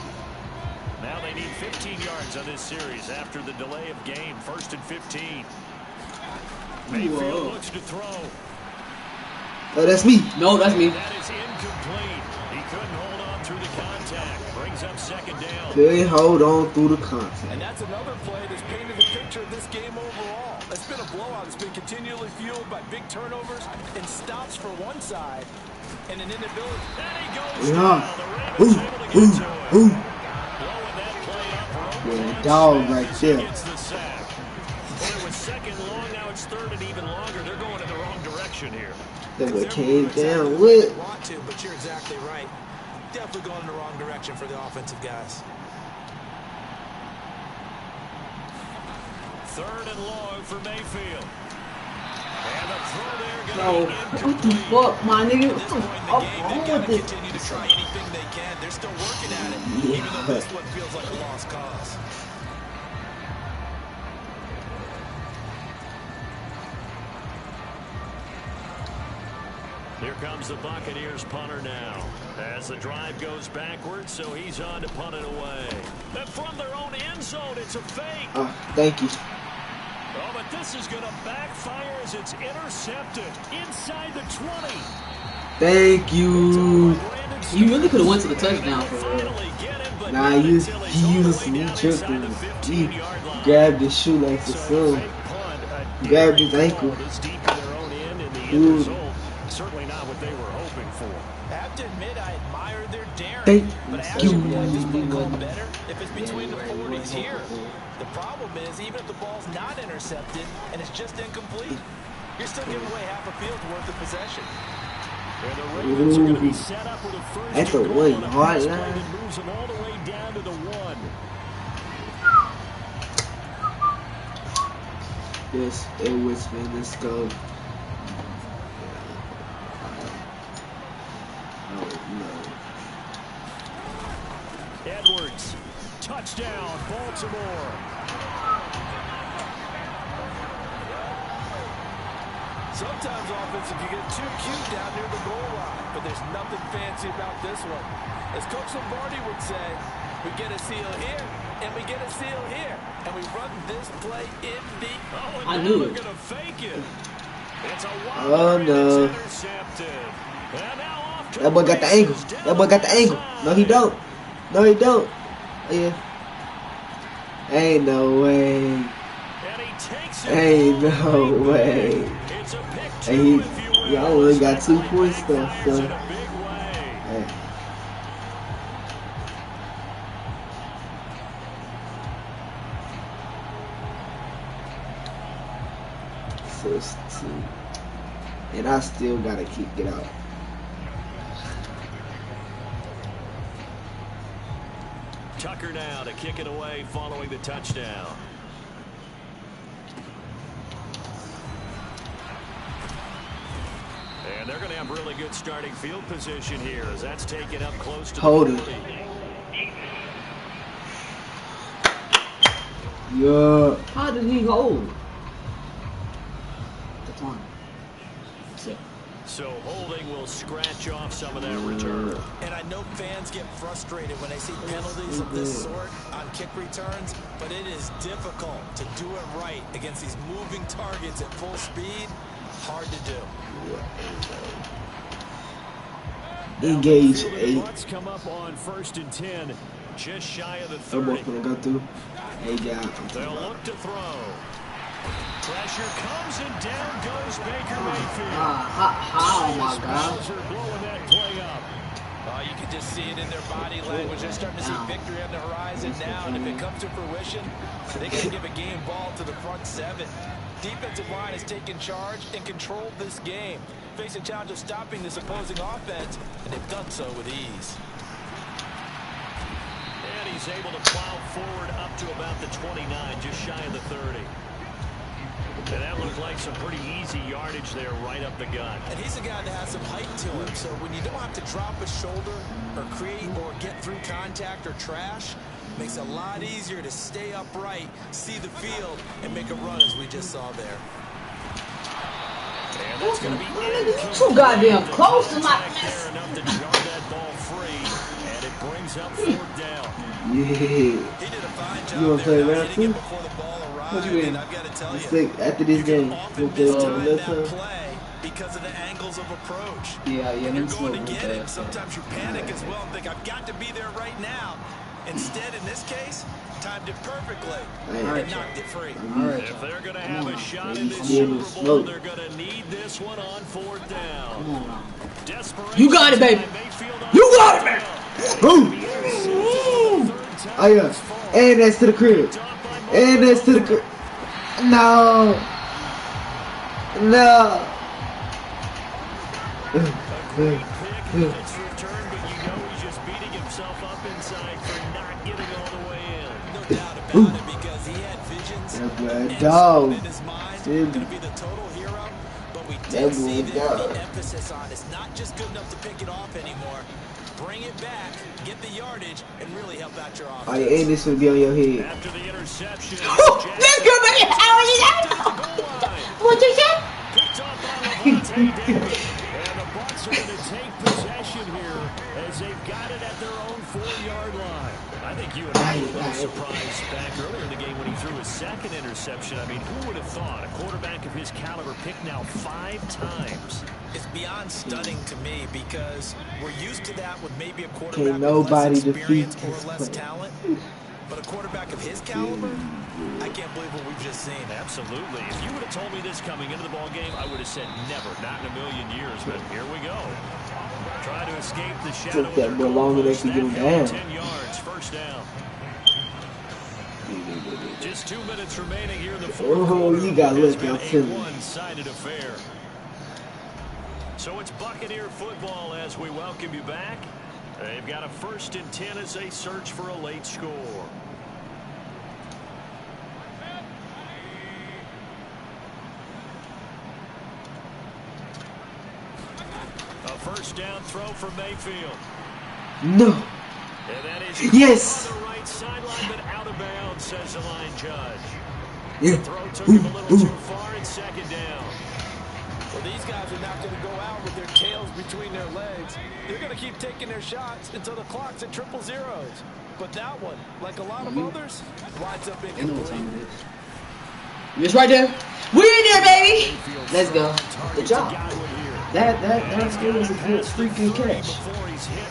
Now they need 15 yards on this series after the delay of game. 1st and 15. Mayfield looks to throw. Oh, that's me. No, that's me. That is incomplete. He couldn't hold on through the contact. Brings up 2nd down. Couldn't hold on through the contact. And that's another play that's painted the picture of this game overall. It's been a blowout. It's been continually fueled by big turnovers and stops for one side and an inability. And he goes Yeah. down. The Ravens able to get to it. Ooh. Blowing that play up for Yeah, dog right there. Gets the sack. Well, it was 2nd long. Now it's 3rd and even longer. They're going in the wrong direction here. That what came down with. Want to, but you're exactly right. Definitely going in the wrong direction for the offensive guys. 3rd and long for Mayfield. And the throw there No. going What the fuck, my nigga? At this point in the game, they've got to continue to try anything they can. They're still working at it, even though this one feels like a lost cause. Here comes the Buccaneers punter now. As the drive goes backwards, so he's on to punt it away. And from their own end zone, it's a fake. Oh, thank you. Oh, but this is going to backfire as it's intercepted inside the 20. Thank you. You really could have went to the touchdown for real. Nah, he used me tricked him. He grabbed his shoelace or something. Grabbed his ankle. Dude. Certainly not what they were hoping for. I have to admit, I admire their daring. Thank but I you. actually like this play call better if it's between the 40s here. The problem is, even if the ball's not intercepted and it's just incomplete, you're still giving away half a field's worth of possession. And the Ravens are going to be set up with a first That's a and goal 1 on yard pass play line. that moves them all the way down to the 1. Yes, it was man. Let's go. Oh Edwards, touchdown, Baltimore. Sometimes offensive, you get too cute down near the goal line, but there's nothing fancy about this one. As Coach Lombardi would say, we get a seal here, and we get a seal here, and we run this play in deep. Oh, I knew they're it. going to fake it. It's a Oh, no. intercepted. And now off to That boy got the angle. races down That boy got the angle. No, he don't. No, he don't. Oh, yeah. Ain't no way. And he takes it Ain't all the no way. It's a pick Hey, two, he, if you will. y'all only got 2 points though, Backfires in son. a big way. Hey. First two. And I still gotta kick it out. Tucker now to kick it away following the touchdown. And they're going to have really good starting field position here as that's taken up close to Hold the it. 40. Yeah. How did he hold? That's one. Six. So holding will scratch off some of that return. And I know fans get frustrated when they see penalties of this sort on kick returns, but it is difficult to do it right against these moving targets at full speed. Hard to do. Engage Now, the 8. Bucks come up on 1st and 10, just shy of the Almost 30. gonna go through. Hey, guy. They'll look to throw. Pressure comes and down goes Baker Mayfield. Oh my God. Bowser blowing that play up. You can just see it in their body language. They're starting to see victory on the horizon now, and if it comes to fruition, they got to give a game ball to the front 7. Defensive line has taken charge and controlled this game, facing a challenge of stopping this opposing offense, and they've done so with ease. And he's able to plow forward up to about the 29, just shy of the 30. And that looked like some pretty easy yardage there right up the gut. And he's a guy that has some height to him, so when you don't have to drop a shoulder or create or get through contact or trash, makes it a lot easier to stay upright, see the field, and make a run as we just saw there. And that's going to be too goddamn close to my enough to jar that ball free, and it brings up 4th down. Yeah. He did a fine job. You want to play there, round hitting 2? it before the ball arrived, What you mean? and I've got to tell Let's you, take after this game. We'll play another time. play because of the angles of approach. Yeah, When you're that's going to what get we it, sometimes you panic as well and think, I've got to be there right now. Instead, in this case, timed it perfectly and knocked it free. If they're going to have a shot in this Super Bowl, they're going to need this one on 4th down. You got it, baby. You got it, baby. Boom. Oh yeah. And that's to the crib. And that's to the crib. No. No. It's returned, but you know he's just beating himself up inside for not getting all the way in. No doubt about it, because he had visions That dog. in his mind, going to be the total hero. But we did see that the emphasis on it's not just good enough to pick it off anymore. Bring it back, get the yardage, and really help out your offense. Oh, yeah, and this will be on your head. After the interception, Let's go, baby. How are you? What you say? picked up by Levante David. And the Bucs are going to take possession here as they've got it at their own 4-yard line. I think you and I were a little surprised back earlier in the game when he threw his 2nd interception. I mean, who would have thought a quarterback of his caliber picked now 5 times? It's beyond stunning to me because we're used to that with maybe a quarterback Can't with nobody less experience defeat or this less player. talent. But a quarterback of his caliber, I can't believe what we've just seen. Absolutely. If you would have told me this coming into the ball game, I would have said never, not in a million years. But here we go. Try to escape the shadow. Took that boy longer than they could get him down. 10 yards, 1st down. Just 2 minutes remaining here in the 4th quarter. Oh, you got It's lucky, been I'm a telling you. one-sided affair. So it's Buccaneer football as we welcome you back. They've got a 1st and 10 as they search for a late score. A 1st down throw from Mayfield. No. And that is Yes. on the right sideline, but out of bounds, says the line judge. Yeah. Throw took him a little too far in 2nd down. Well, these guys are not going to go out with their tails between their legs. They're going to keep taking their shots until the clock's at 000. But that one, like a lot of others, winds up incomplete. It's right there. We in there, baby. Let's go. Good job. That was a good freaking catch.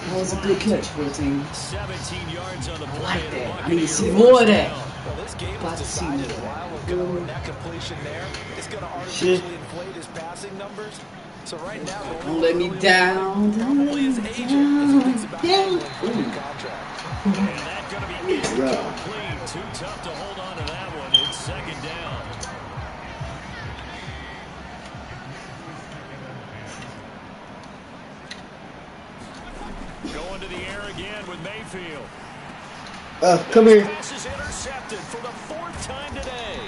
That was a good catch for the team. 17 yards on the play. Like that. I need to see more of that. Well, this game About was to see decided a more. while ago, and that completion there is going to artificially inflate his passing numbers. So right now, Don't let me down. probably his agent as he thinks about Yeah. handling the new contract. And that's going to be incomplete. Too tough to hold on to that one. It's 2nd down. Going to the air again with Mayfield. Come here. Pass is intercepted for the 4th time today.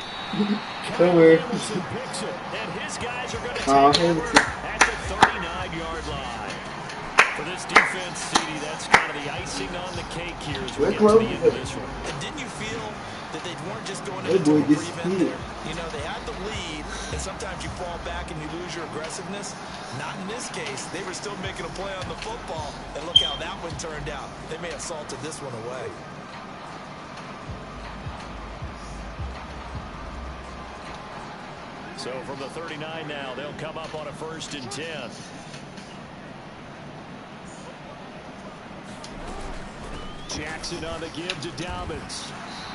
Come here. Hamilton picks it, and his guys are going to Kyle take over Hamilton. at the 39-yard line. For this defense, CD, that's kind of the icing on the cake here as we get to the end of this one. And didn't you feel that they weren't just going That into boy a prevent disappeared. there? You know, they had the lead, and sometimes you fall back and you lose your aggressiveness. Not in this case. They were still making a play on the football, and look how that one turned out. They may have salted this one away. So from the 39 now, they'll come up on a 1st and 10. Jackson on the give to Dobbins.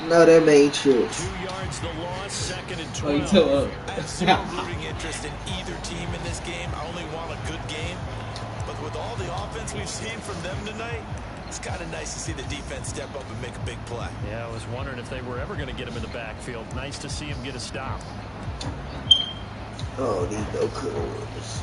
No, that ain't true. 2 yards the loss, 2nd and Oh, you 12. tell up. I have zero rooting interest in either team in this game. I only want a good game. But with all the offense we've seen from them tonight, it's kind of nice to see the defense step up and make a big play. Yeah, I was wondering if they were ever going to get him in the backfield. Nice to see him get a stop. Oh, these no colors.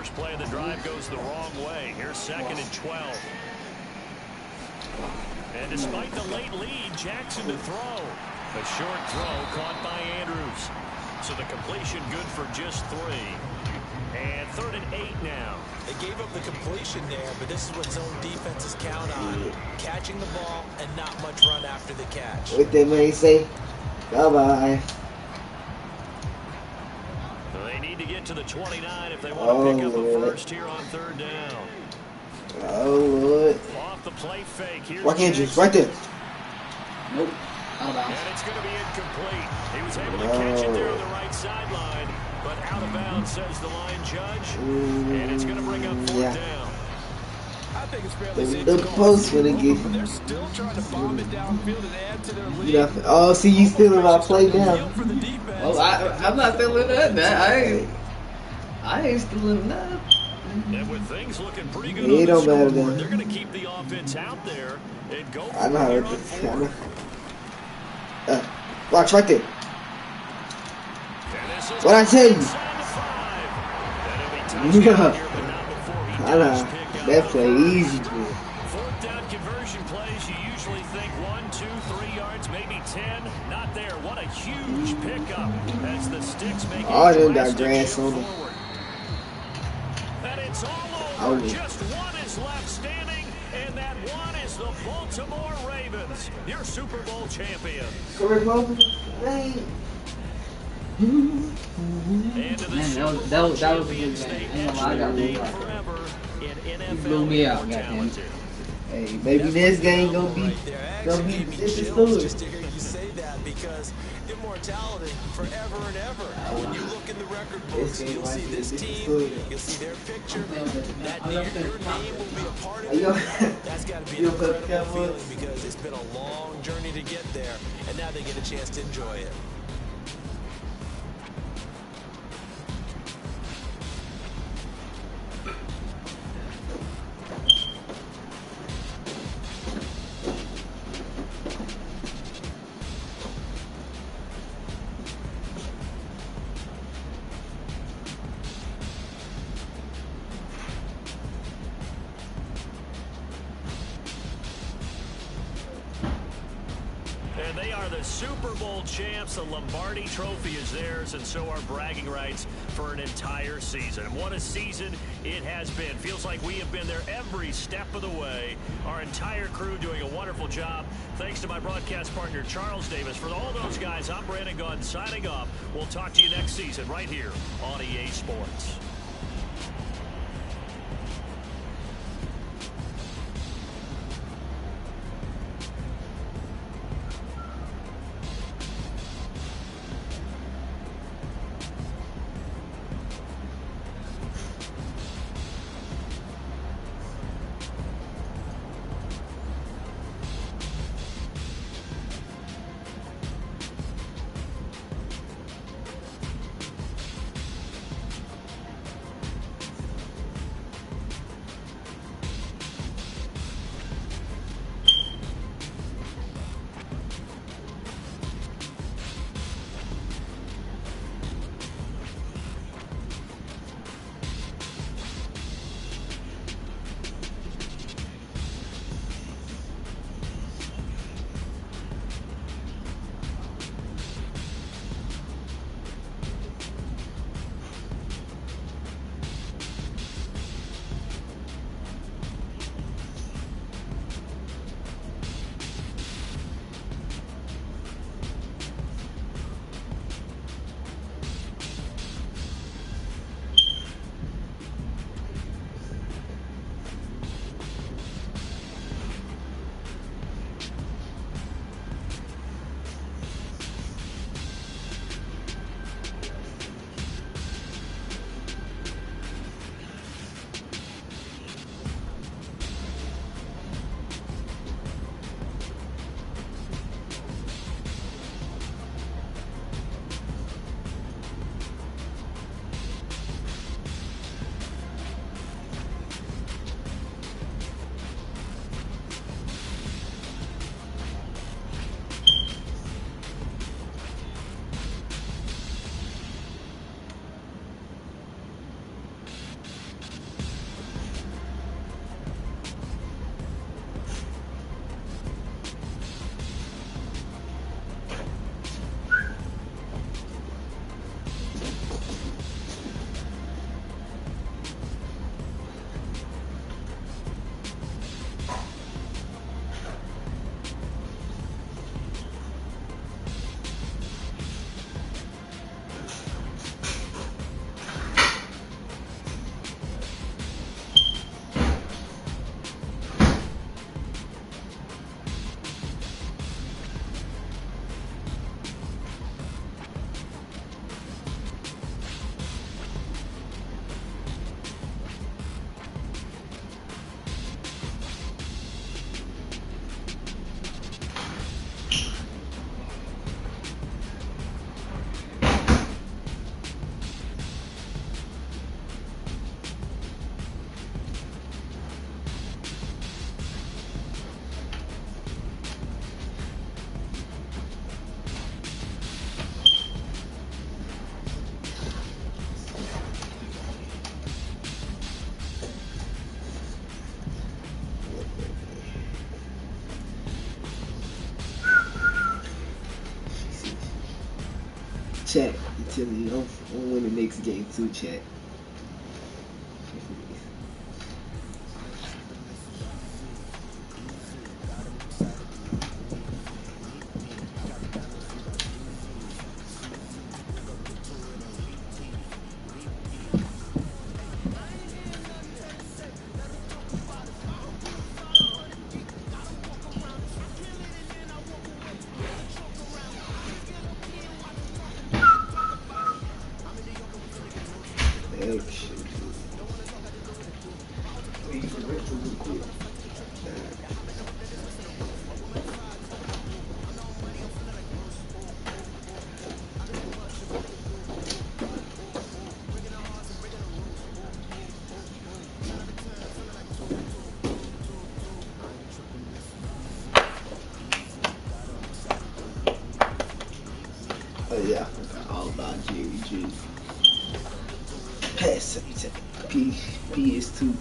first play of the drive goes the wrong way. Here's 2nd and 12. And despite the late lead, Jackson to throw. A short throw caught by Andrews. So the completion good for just 3. And 3rd and 8 now. They gave up the completion there, but this is what zone defenses count on. Catching the ball and not much run after the catch. What that man say? Bye-bye. So they need to get to the 29 if they want to pick up a first here on 3rd down. Oh, Lord. Off the play fake. Here's Why can't you? Right there. Nope. Out of bounds. And it's going to be incomplete. He was able to catch it there on the right sideline, but out of bounds, says the line judge. And it's going to bring up 4th down. I think it's fairly safe The to call post when it it get. but they're still trying to bomb it downfield and add to their lead. Yeah. Oh, see, you stealing my play now. For the defense. Well, I'm not feeling that. I ain't stealing that. And with things looking pretty good It on the don't matter scoreboard, then. they're going to keep the offense out there and go I know how here to on do it. 4th. Watch right there. And this is What I tell you? inside the 5. That'll be touchdown here, but not before he I does know. pick up. That play easy, dude. 4th down conversion plays, you usually think 1, 2, 3 yards, maybe 10. Not there. What a huge pickup as the Sticks make Oh, a they got drastic grass shift on them. forward. And it's all Oh. over. Just one is left standing, and that one is the Baltimore Ravens, your Super Bowl champion. Correct, man. And to the Man, Super that Bowl was a good champions, game. they I ain't gonna lie, I got etched their moved name out. forever in NFL blew me out, goddamn. immortality. Hey, maybe this game gonna be Actually the gave me different chills story. just to hear you say that, because immortality forever and ever. When you look in the record books, This game you'll might see be a this different team, story. you'll see their picture. That I'm name, not your gonna name will be a part of Are you it. That's got to be you an gonna put the incredible camera on? feeling, because it's been a long journey to get there, and now they get a chance to enjoy it. And they are the Super Bowl champs. The Lombardi Trophy is theirs, and so are bragging rights for an entire season. And what a season it has been. Feels like we have been there every step of the way. Our entire crew doing a wonderful job. Thanks to my broadcast partner, Charles Davis. For all those guys, I'm Brandon Gunn signing off. We'll talk to you next season right here on EA Sports. Chat, you telling you I'm winning the next game too, chat. Action. Oh yeah, I forgot all about Jerry G. Pass it. PS2.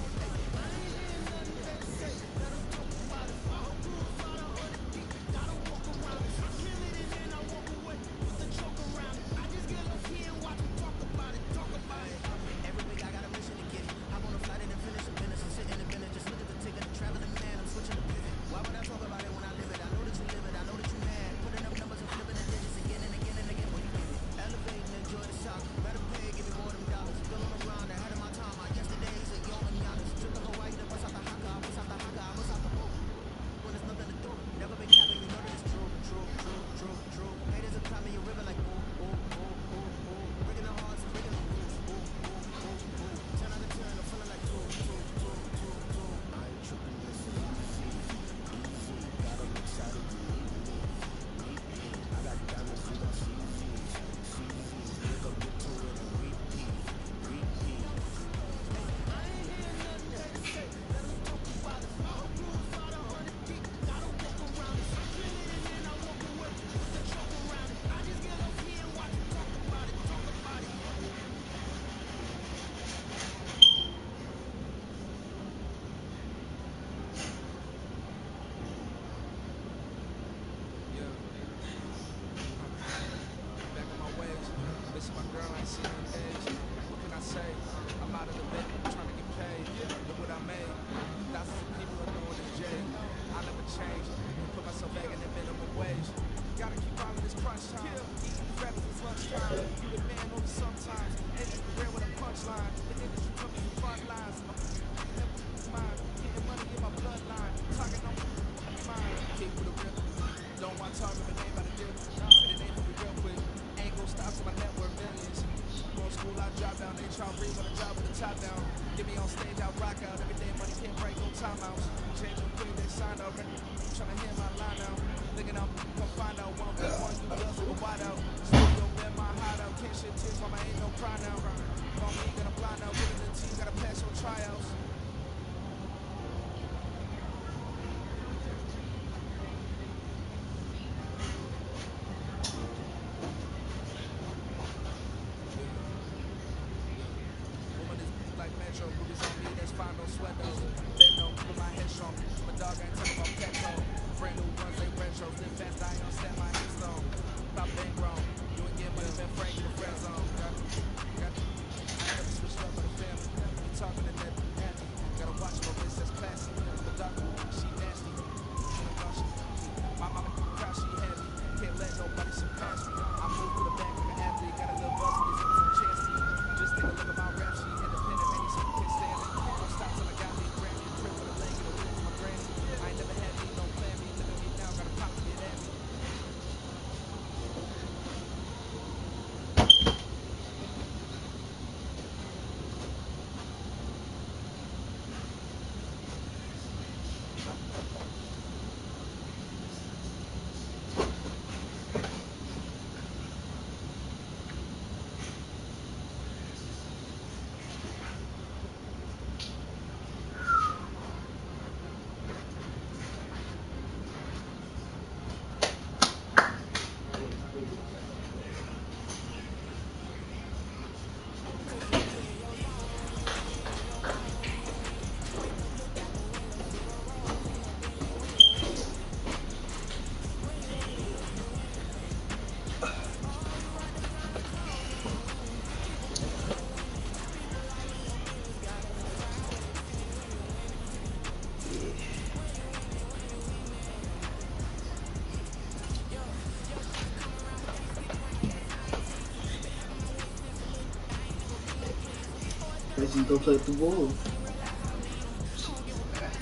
guess you gonna play with the Bulls.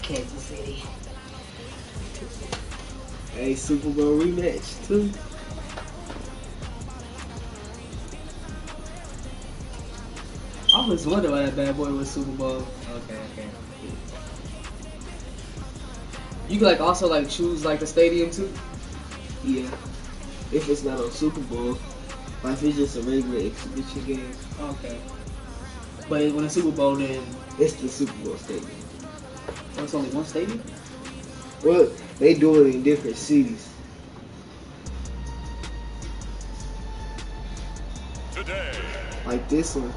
Kansas City. Hey, Super Bowl rematch too. I always wonder why that bad boy was Super Bowl. Okay. You can like also like choose like the stadium too. Yeah. If it's not on Super Bowl, like if it's just a regular exhibition game. Okay. But when it's Super Bowl, then it's the Super Bowl stadium. Oh, it's only one stadium? Well, they do it in different cities. Today, like this one.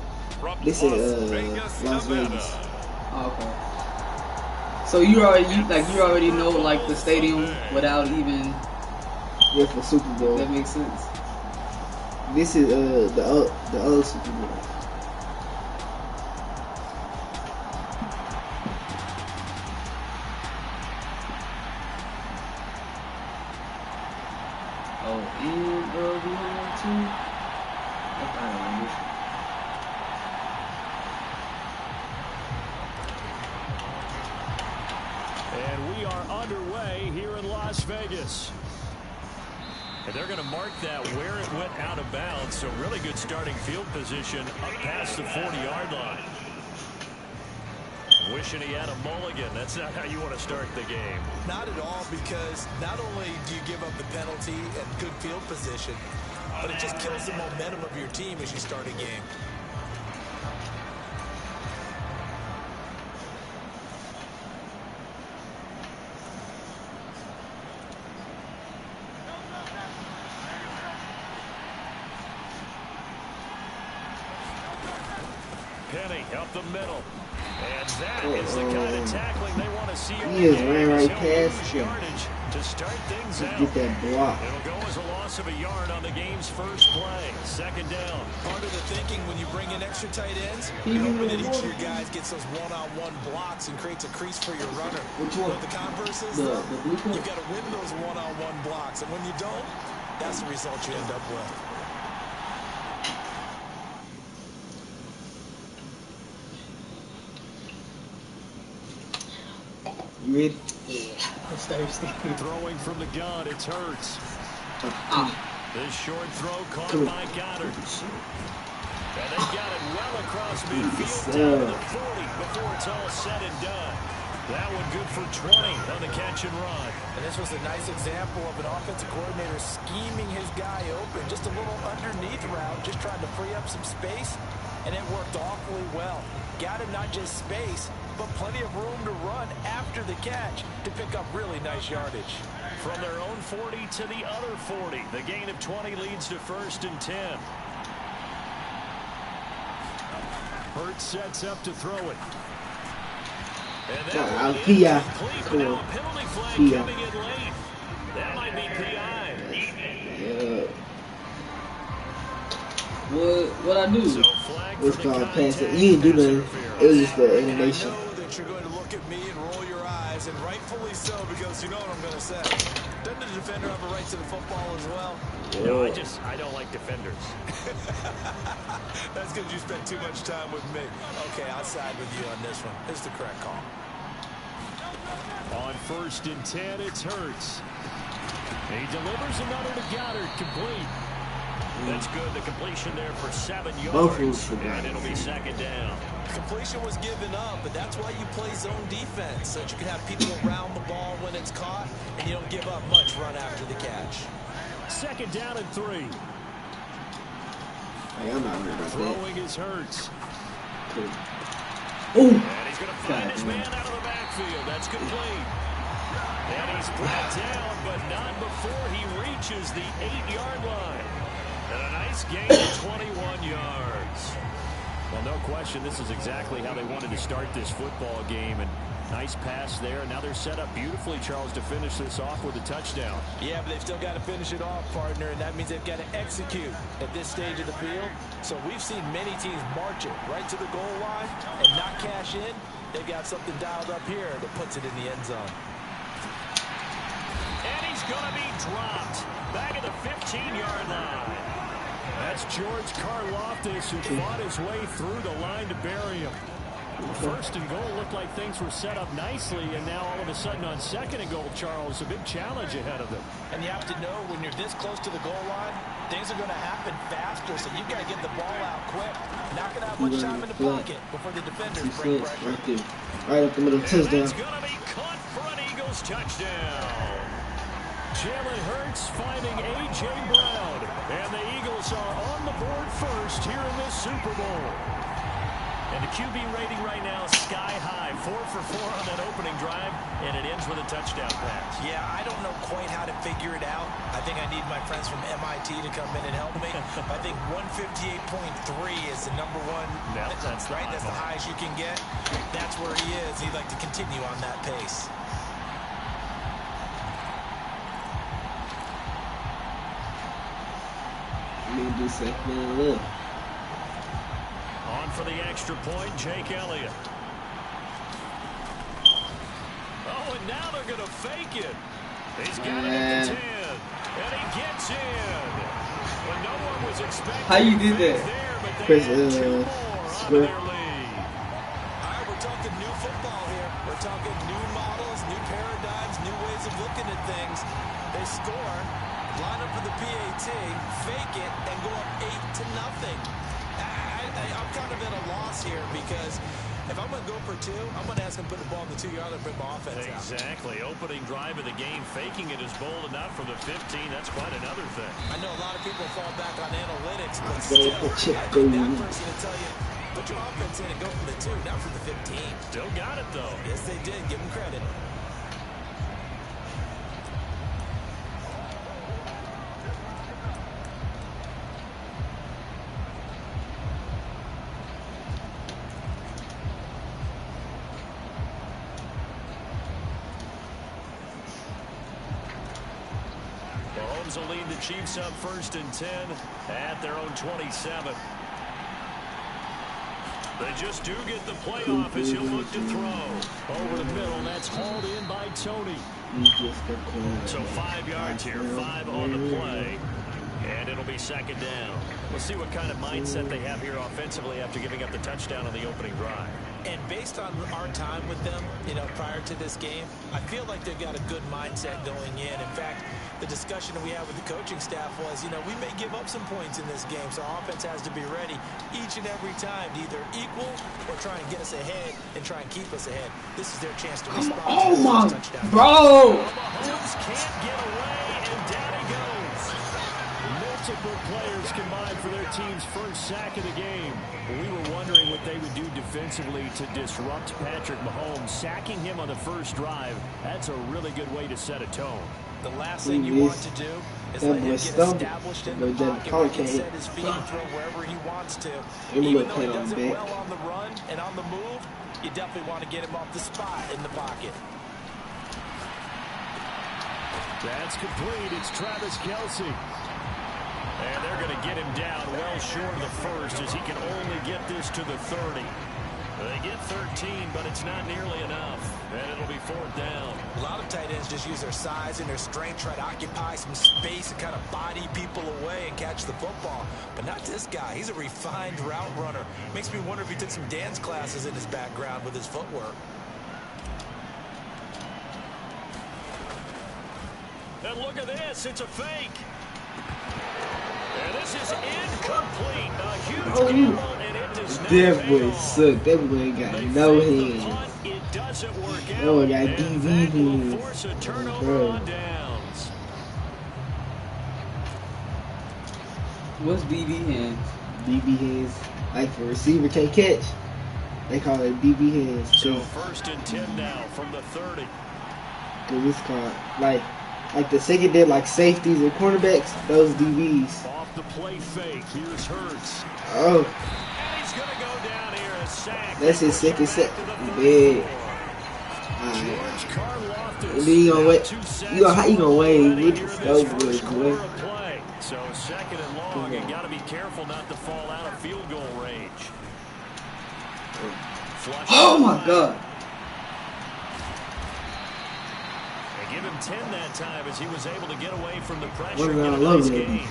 This is Las Vegas. Oh, okay. So you already know like the stadium without even. Yeah, for Super Bowl. That makes sense. This is the other Super Bowl. Oh, and we have two. And we are underway here in Las Vegas. And they're going to mark that where it went out of bounds. So really good starting field position up past the 40-yard line. Wishing he had a mulligan. That's not how you want to start the game. Not at all, because not only do you give up the penalty and good field position, but it just kills the momentum of your team as you start a game. Penny up the middle. And that is the kind of tackling they want to see. He is ran right past him. To start things out. Get that block. It'll go as a loss of a yard on the game's first play. Second down. Part of the thinking when you bring in extra tight ends, you're hoping that each of your guys gets those one-on-one blocks and creates a crease for your runner. Which one? But the converse is, you've got to win those one-on-one blocks. And when you don't, that's the result you end up with. You ready? Yeah. It's thirsty. Throwing from the gun, it's Hurts. This short throw caught by Goddard. And they got it well across midfield down to the 40 before it's all said and done. That one good for 20 on the catch and run. And this was a nice example of an offensive coordinator scheming his guy open. Just a little underneath route, just trying to free up some space. And it worked awfully well. Got him not just space, but plenty of room to run after the catch to pick up really nice yardage. From their own 40 to the other 40. The gain of 20 leads to 1st and 10. Hurts sets up to throw it. And that penalty flag coming in late. That might be PI. Yeah. What I do? So it's called passing. You didn't do nothing. It was just the animation. I know that you're going to look at me and roll your eyes, and rightfully so, because you know what I'm going to say. Doesn't the defender have a right to the football as well? No, I don't like defenders. That's because you spent too much time with me. Okay, I'll side with you on this one. It's the correct call. On 1st and 10, it's Hurts. He delivers another to Goddard, complete. That's good. The completion there for 7 yards. And it'll be 2nd down. Completion was given up, but that's why you play zone defense, so that you can have people around the ball when it's caught, and you don't give up much run after the catch. 2nd down and 3. Hey, I'm not worried about Throwing his Hurts. Oh! And he's going to find his man out of the backfield. That's complete. And he's brought down, but not before he reaches the 8-yard line. And a nice gain of 21 yards. Well, no question, this is exactly how they wanted to start this football game. And nice pass there. Now they're set up beautifully, Charles, to finish this off with a touchdown. Yeah, but they've still got to finish it off, partner, and that means they've got to execute at this stage of the field. So we've seen many teams march it right to the goal line and not cash in. They've got something dialed up here that puts it in the end zone. And he's going to be dropped back at the 15-yard line. That's George Karlaftis, who fought his way through the line to bury him. First and goal looked like things were set up nicely, and now all of a sudden on second and goal, Charles, a big challenge ahead of them. And you have to know when you're this close to the goal line, things are going to happen faster, so you got to get the ball out quick. Not going to have much time in the pocket before the defenders break pressure. Right there. Right up the middle, touchdown. It's going to be caught for an Eagles touchdown. Jalen Hurts finding A.J. Brown, and the Eagles are on the board first here in this Super Bowl. And the QB rating right now is sky high, 4 for 4 on that opening drive, and it ends with a touchdown pass. Yeah, I don't know quite how to figure it out. I think I need my friends from MIT to come in and help me. I think 158.3 is the number one. No, that's right. That's the highest you can get. That's where he is. He'd like to continue on that pace. Need to say, man, on for the extra point, Jake Elliott. Oh, and now they're going to fake it. He's got it at the 10, and he gets in. When no one was expecting. How you did that? Chris, We're talking new football here. We're talking new models, new paradigms, new ways of looking at things. They score, line up for the PAT, fake it, and go up 8-0. I'm kind of at a loss here because if I'm going to go for 2, I'm going to ask him to put the ball in the 2-yard line and bring my offense out. Exactly. Opening drive of the game, faking it is bold enough from the 15. That's quite another thing. I know a lot of people fall back on analytics, but still, I think that person will tell you, put your offense in and go from the 2, not from the 15. Still got it, though. Yes, they did. Give them credit. Will lead the Chiefs up 1st and 10 at their own 27. They just do get the playoff as he'll look to throw. Over the middle, and that's hauled in by Tony. So 5 yards here, 5 on the play. And it'll be 2nd down. We'll see what kind of mindset they have here offensively after giving up the touchdown on the opening drive. And based on our time with them, prior to this game, I feel like they've got a good mindset going in. In fact, the discussion that we had with the coaching staff was, we may give up some points in this game, so our offense has to be ready each and every time to either equal or try and get us ahead and try and keep us ahead. This is their chance to respond. Oh my, touchdown. bro! Mahomes can't get away, and down he goes. Multiple players combined for their team's first sack of the game. We were wondering what they would do defensively to disrupt Patrick Mahomes. Sacking him on the first drive, that's a really good way to set a tone. The last thing you want to do is let him get established in the pocket, and set his feet and throw wherever he wants to. Even though he does it well on the run and on the move, you definitely want to get him off the spot in the pocket. That's complete. It's Travis Kelce. And they're going to get him down well short of the first as he can only get this to the 30. They get 13, but it's not nearly enough. And it'll be 4th down. A lot of tight ends just use their size and their strength, try to occupy some space and kind of body people away and catch the football. But not this guy. He's a refined route runner. Makes me wonder if he took some dance classes in his background with his footwork. And look at this. It's a fake. And this is incomplete. A huge gamble, and it does not that boy suck. That boy ain't got no hands. It doesn't work out. That boy got DV hands. Force a turnover on downs. What's BB hands? BB hands, like for receiver can't catch. They call it BB hands. So 1st and 10 now from the 30. Cause it's called like the second did like safeties and cornerbacks. Those DBs. Off the play fake. Here's Hurts. Oh. And he's gonna go down here, a sack. That's his second sack. Big. George Karlaftis. And then you gonna wait. You gonna wait with those boys, boy. So 2nd and long, you got to be careful not to fall out of field goal range. Oh my God! They give him 10 that time as he was able to get away from the pressure in this game.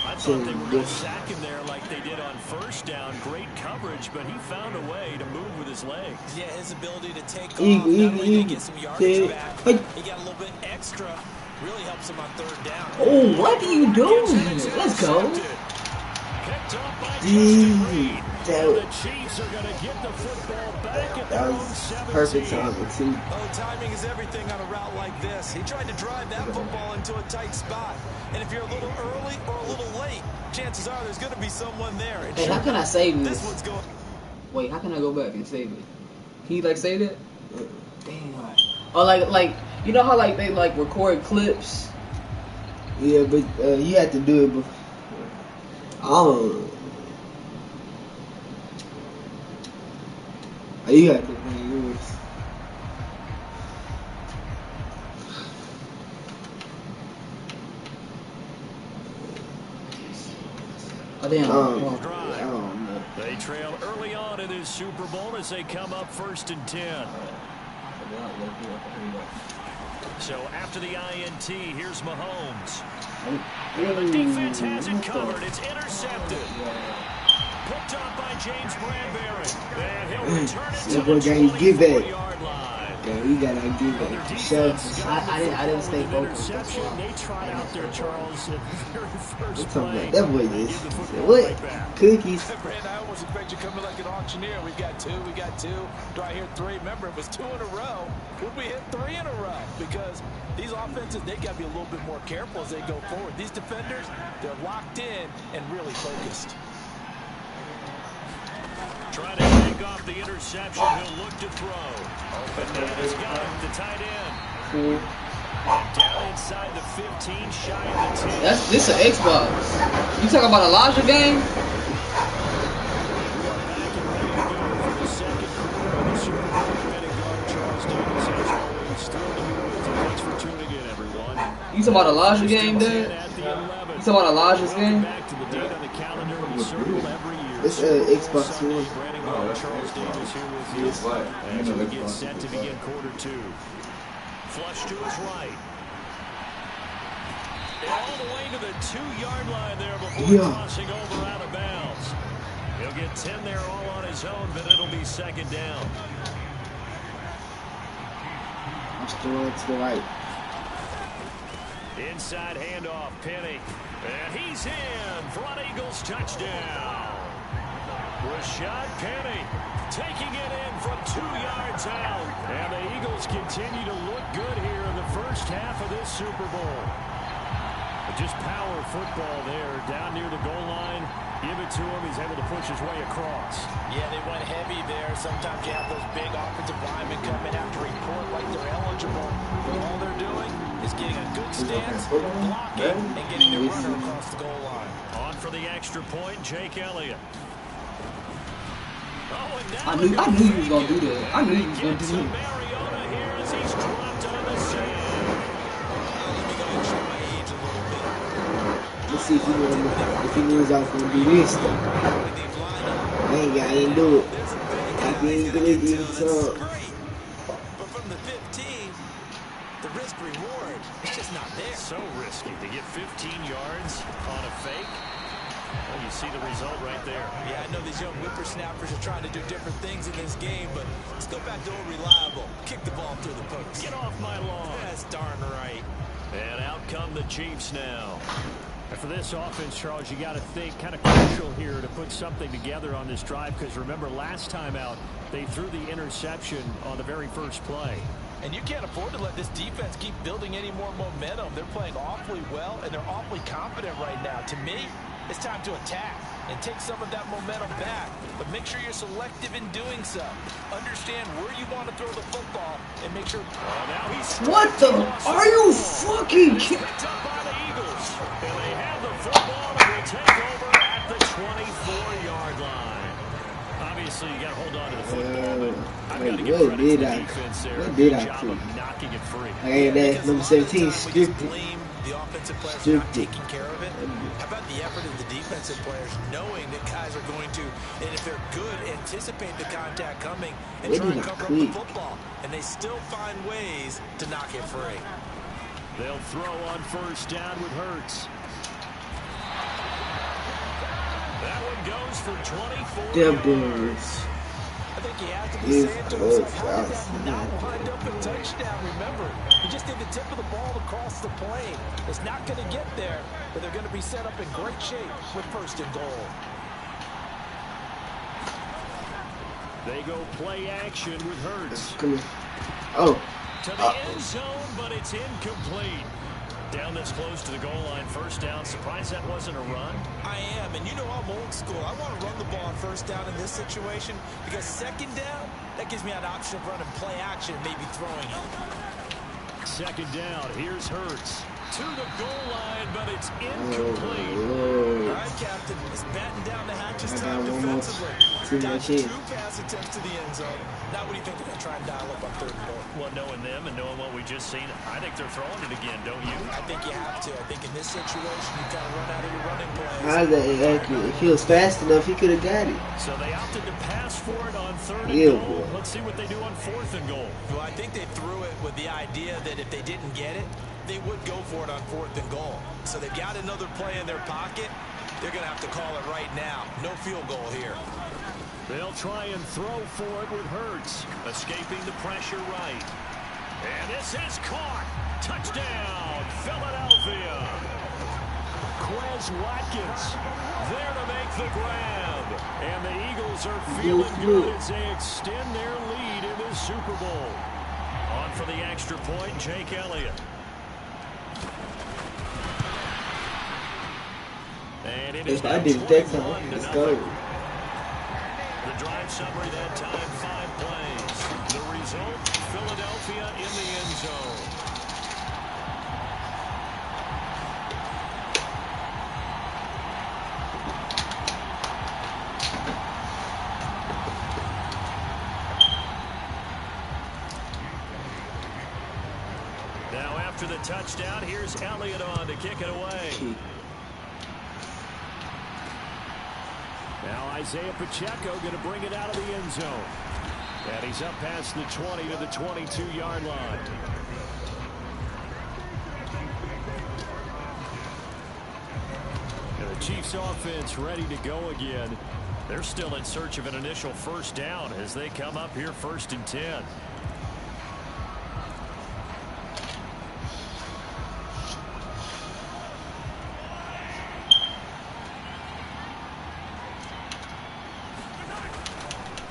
I'd thought they were going to sack him there like they did on first down. Great coverage, but he found a way to move with his legs. Yeah, his ability to take off, not only did he get some yardage back, he got a little bit extra. Really helps him on third down. Oh, what are you doing? Let's go. The Chiefs are going to get the football back at their own 7 perfect timing too. Oh, timing is everything on a route like this. He tried to drive that football into a tight spot. And if you're a little early or a little late, chances are there's going to be someone there. And hey, how can I save this? This one's going. Wait, how can I go back and save it? Can you like save it? Damn. Oh, like you know how like they like record clips? Yeah, but you have to do it before. Oh, you have to play yours. Oh damn. They trail early on in this Super Bowl as they come up 1st and 10. So after the INT, here's Mahomes. The defense has it covered. It's intercepted. Picked up by James Bradbury. And he'll return it to the 24-yard line. Yeah, we gotta give it to Chef. I didn't stay focused. They tried out there, Charles, at the very first play. That boy is. What? Cookies. Brand, I almost expect you coming like an auctioneer. We got two. Do I hear 3? Remember, it was 2 in a row. Would we hit 3 in a row? Because these offenses, they got to be a little bit more careful as they go forward. These defenders, they're locked in and really focused. Trying to take off the interception. He'll look to throw. Fernandez got him, the tight end. Down inside the 15, shy of the 10. This is an Xbox. You talking about Elijah game? You talking about Elijah game, Dad? You talking about Elijah's game? It's Xbox One. Charles Davis here with you as we get set to begin quarter 2. Flush to his right. And all the way to the 2-yard line there before crossing over out of bounds. He'll get 10 there all on his own, but it'll be 2nd down. Still to the right. Inside handoff, Penny. And he's in for an Eagles touchdown. Rashad Penny taking it in from 2 yards out. And the Eagles continue to look good here in the first half of this Super Bowl. But just power football there down near the goal line. Give it to him. He's able to push his way across. Yeah, they went heavy there. Sometimes you have those big offensive linemen come in after report like they're eligible. But all they're doing is getting a good stance, blocking, and getting their runner across the goal line. On for the extra point, Jake Elliott. I knew you was gonna do that. I knew you was gonna do that. Mariota here as he's dropped on the sand. Let me go and show my age a little bit. Let's see if he knows I was gonna do this stuff. I ain't do it. I ain't do it even so. But from the 15, the risk reward is just not there. So risky to get 15 yards on a fake. Well, you see the result right there. Yeah, I know these young whippersnappers are trying to do different things in this game, but let's go back to old reliable. Kick the ball through the post. Get off my lawn. That's darn right. And out come the Chiefs now. And for this offense, Charles, you got to think kind of crucial here to put something together on this drive, because remember last time out, they threw the interception on the very first play. And you can't afford to let this defense keep building any more momentum. They're playing awfully well, and they're awfully confident right now. To me, it's time to attack and take some of that momentum back. But make sure you're selective in doing so. Understand where you want to throw the football and make sure. What the? Are you fucking kidding? Picked up by the Eagles. And they have the football and will take over at the 24-yard line. Obviously, you got to hold on to the football, but I've got to give credit to the defense there. Good job of knocking it free. Hey, that number 17 scripted. The offensive players are not taking care of it. How about the effort of the defensive players knowing that guys are going to, and if they're good, anticipate the contact coming and try and cover up the football. And they still find ways to knock it free. They'll throw on first down with Hurts. That one goes for 24 Them yards. boys. I think he has to be Is saying to close. himself, how did that not wind up a touchdown? Remember, he just did the tip of the ball across the plane. It's not going to get there, but they're going to be set up in great shape with first and goal. They go play action with Hurts. Come here. Oh. To the end zone, but it's incomplete. Down this close to the goal line, first down. Surprised that wasn't a run? I am, and you know I'm old school. I want to run the ball on first down in this situation because second down, that gives me an option of running play action and maybe throwing it. Second down, here's Hurts. To the goal line, but it's incomplete. All right, Captain, it's batten down the hatches time defensively. Got 2 pass attempts to the end zone. Now what do you think they're going to try and dial up on third and goal? Well, knowing them and knowing what we just seen, I think they're throwing it again, don't you? I think you have to. I think in this situation, you got to run out of your running plays. How's that accurate? If he was fast enough, he could have got it. So they opted to pass for it on third and goal. Boy. Let's see what they do on fourth and goal. Well, I think they threw it with the idea that if they didn't get it, they would go for it on fourth and goal. So they've got another play in their pocket. They're going to have to call it right now. No field goal here. They'll try and throw for it with Hurts. Escaping the pressure right. And this is caught. Touchdown, Philadelphia. Quez Watkins there to make the grab. And the Eagles are feeling good as they extend their lead in this Super Bowl. On for the extra point, Jake Elliott. And it is I did that time. Let's go. The drive summary that time, 5 plays. The result, Philadelphia in the end zone. Now after the touchdown, here's Elliott on to kick it away. Now Isaiah Pacheco going to bring it out of the end zone. And he's up past the 20 to the 22-yard line. And the Chiefs offense ready to go again. They're still in search of an initial first down as they come up here 1st and 10.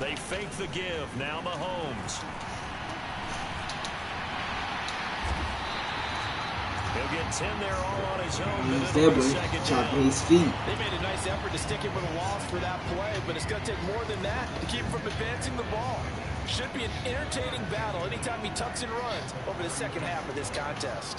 They fake the give. Now Mahomes. He'll get 10 there all on his own. Chopping his feet. They made a nice effort to stick him with a loss for that play, but it's going to take more than that to keep him from advancing the ball. Should be an entertaining battle anytime he tucks and runs over the second half of this contest.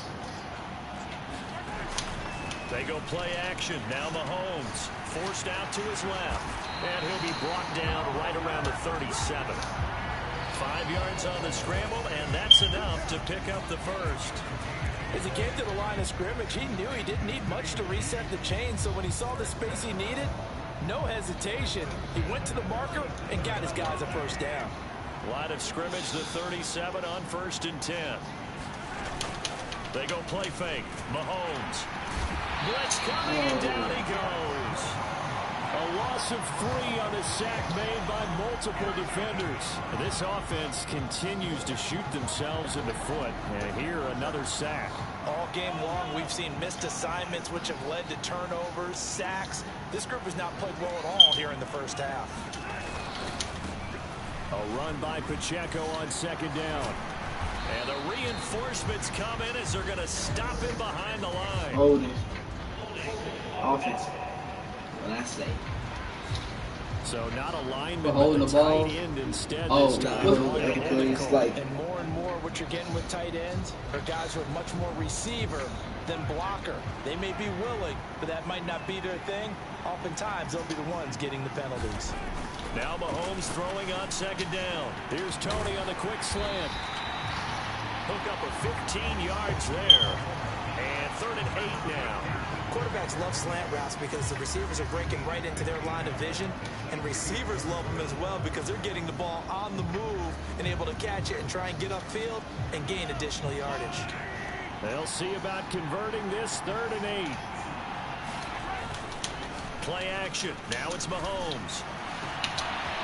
They go play action. Now Mahomes forced out to his left. And he'll be brought down right around the 37. 5 yards on the scramble, and that's enough to pick up the first. As he came to the line of scrimmage, he knew he didn't need much to reset the chain, so when he saw the space he needed, no hesitation. He went to the marker and got his guys a first down. Line of scrimmage, the 37 on 1st and 10. They go play fake. Mahomes. Blitz coming, and down he goes. A loss of 3 on a sack made by multiple defenders. This offense continues to shoot themselves in the foot. And here, another sack. All game long, we've seen missed assignments, which have led to turnovers, sacks. This group has not played well at all here in the first half. A run by Pacheco on second down. And the reinforcements come in as they're going to stop him behind the line. Hold it. Offense. Last day. So not a lineman, holding but the ball. tight end instead. Oh, this time. it's like And more what you're getting with tight ends are guys who are much more receiver than blocker. They may be willing, but that might not be their thing. Oftentimes, they'll be the ones getting the penalties. Now Mahomes throwing on second down. Here's Tony on the quick slant. Hook up of 15 yards there. And 3rd and 8 now. Quarterbacks love slant routes because the receivers are breaking right into their line of vision, and receivers love them as well because they're getting the ball on the move and able to catch it and try and get upfield and gain additional yardage. They'll see about converting this 3rd and 8. Play action. Now it's Mahomes.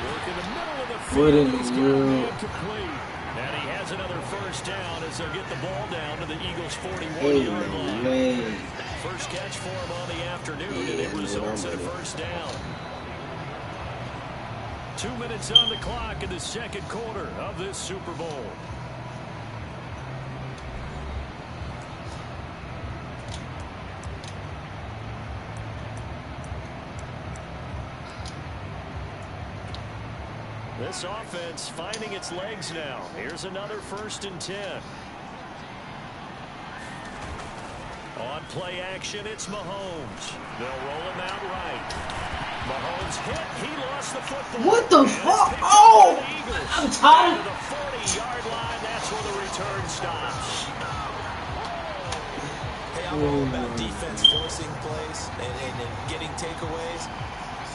Work in the middle of the What field. in He's the got a world? man complete. And he has another first down as they'll get the ball down to the Eagles' 41-yard Ain't line. no way. First catch for him on the afternoon, and it results in a first down. 2 minutes on the clock in the second quarter of this Super Bowl. This offense finding its legs now. Here's another 1st and 10. On play action, it's Mahomes. They'll roll him out right. Mahomes hit. He lost the football. What the fuck? Oh! I'm tired. To the 40-yard line. That's where the return stops. Hey, I'm all about defense forcing plays and getting takeaways.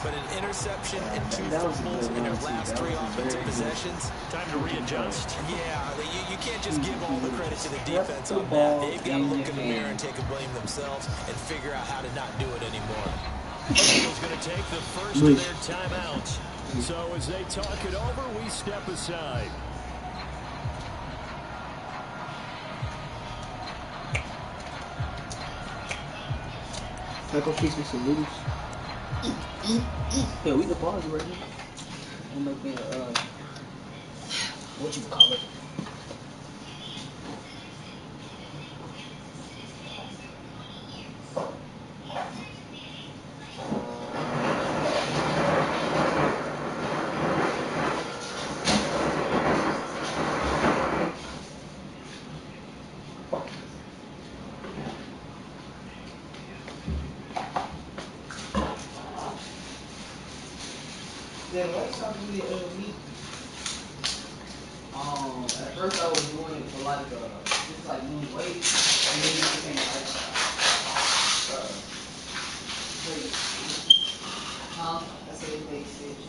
But an interception and 2 fumbles in their last 3 offensive possessions. Time to readjust. Yeah, you can't just give all the credit to the defense on that. They've got to look in the mirror and take a blame themselves and figure out how to not do it anymore. Eagles going to take the first of their timeouts. So as they talk it over, we step aside. I go fix me some noodles. Yeah, we can pause it right here. We'll make me what you call it? Yeah, what's up with meat? At first I was doing it for like just like lose weight, and then it became like wait, huh? I said it makes sense.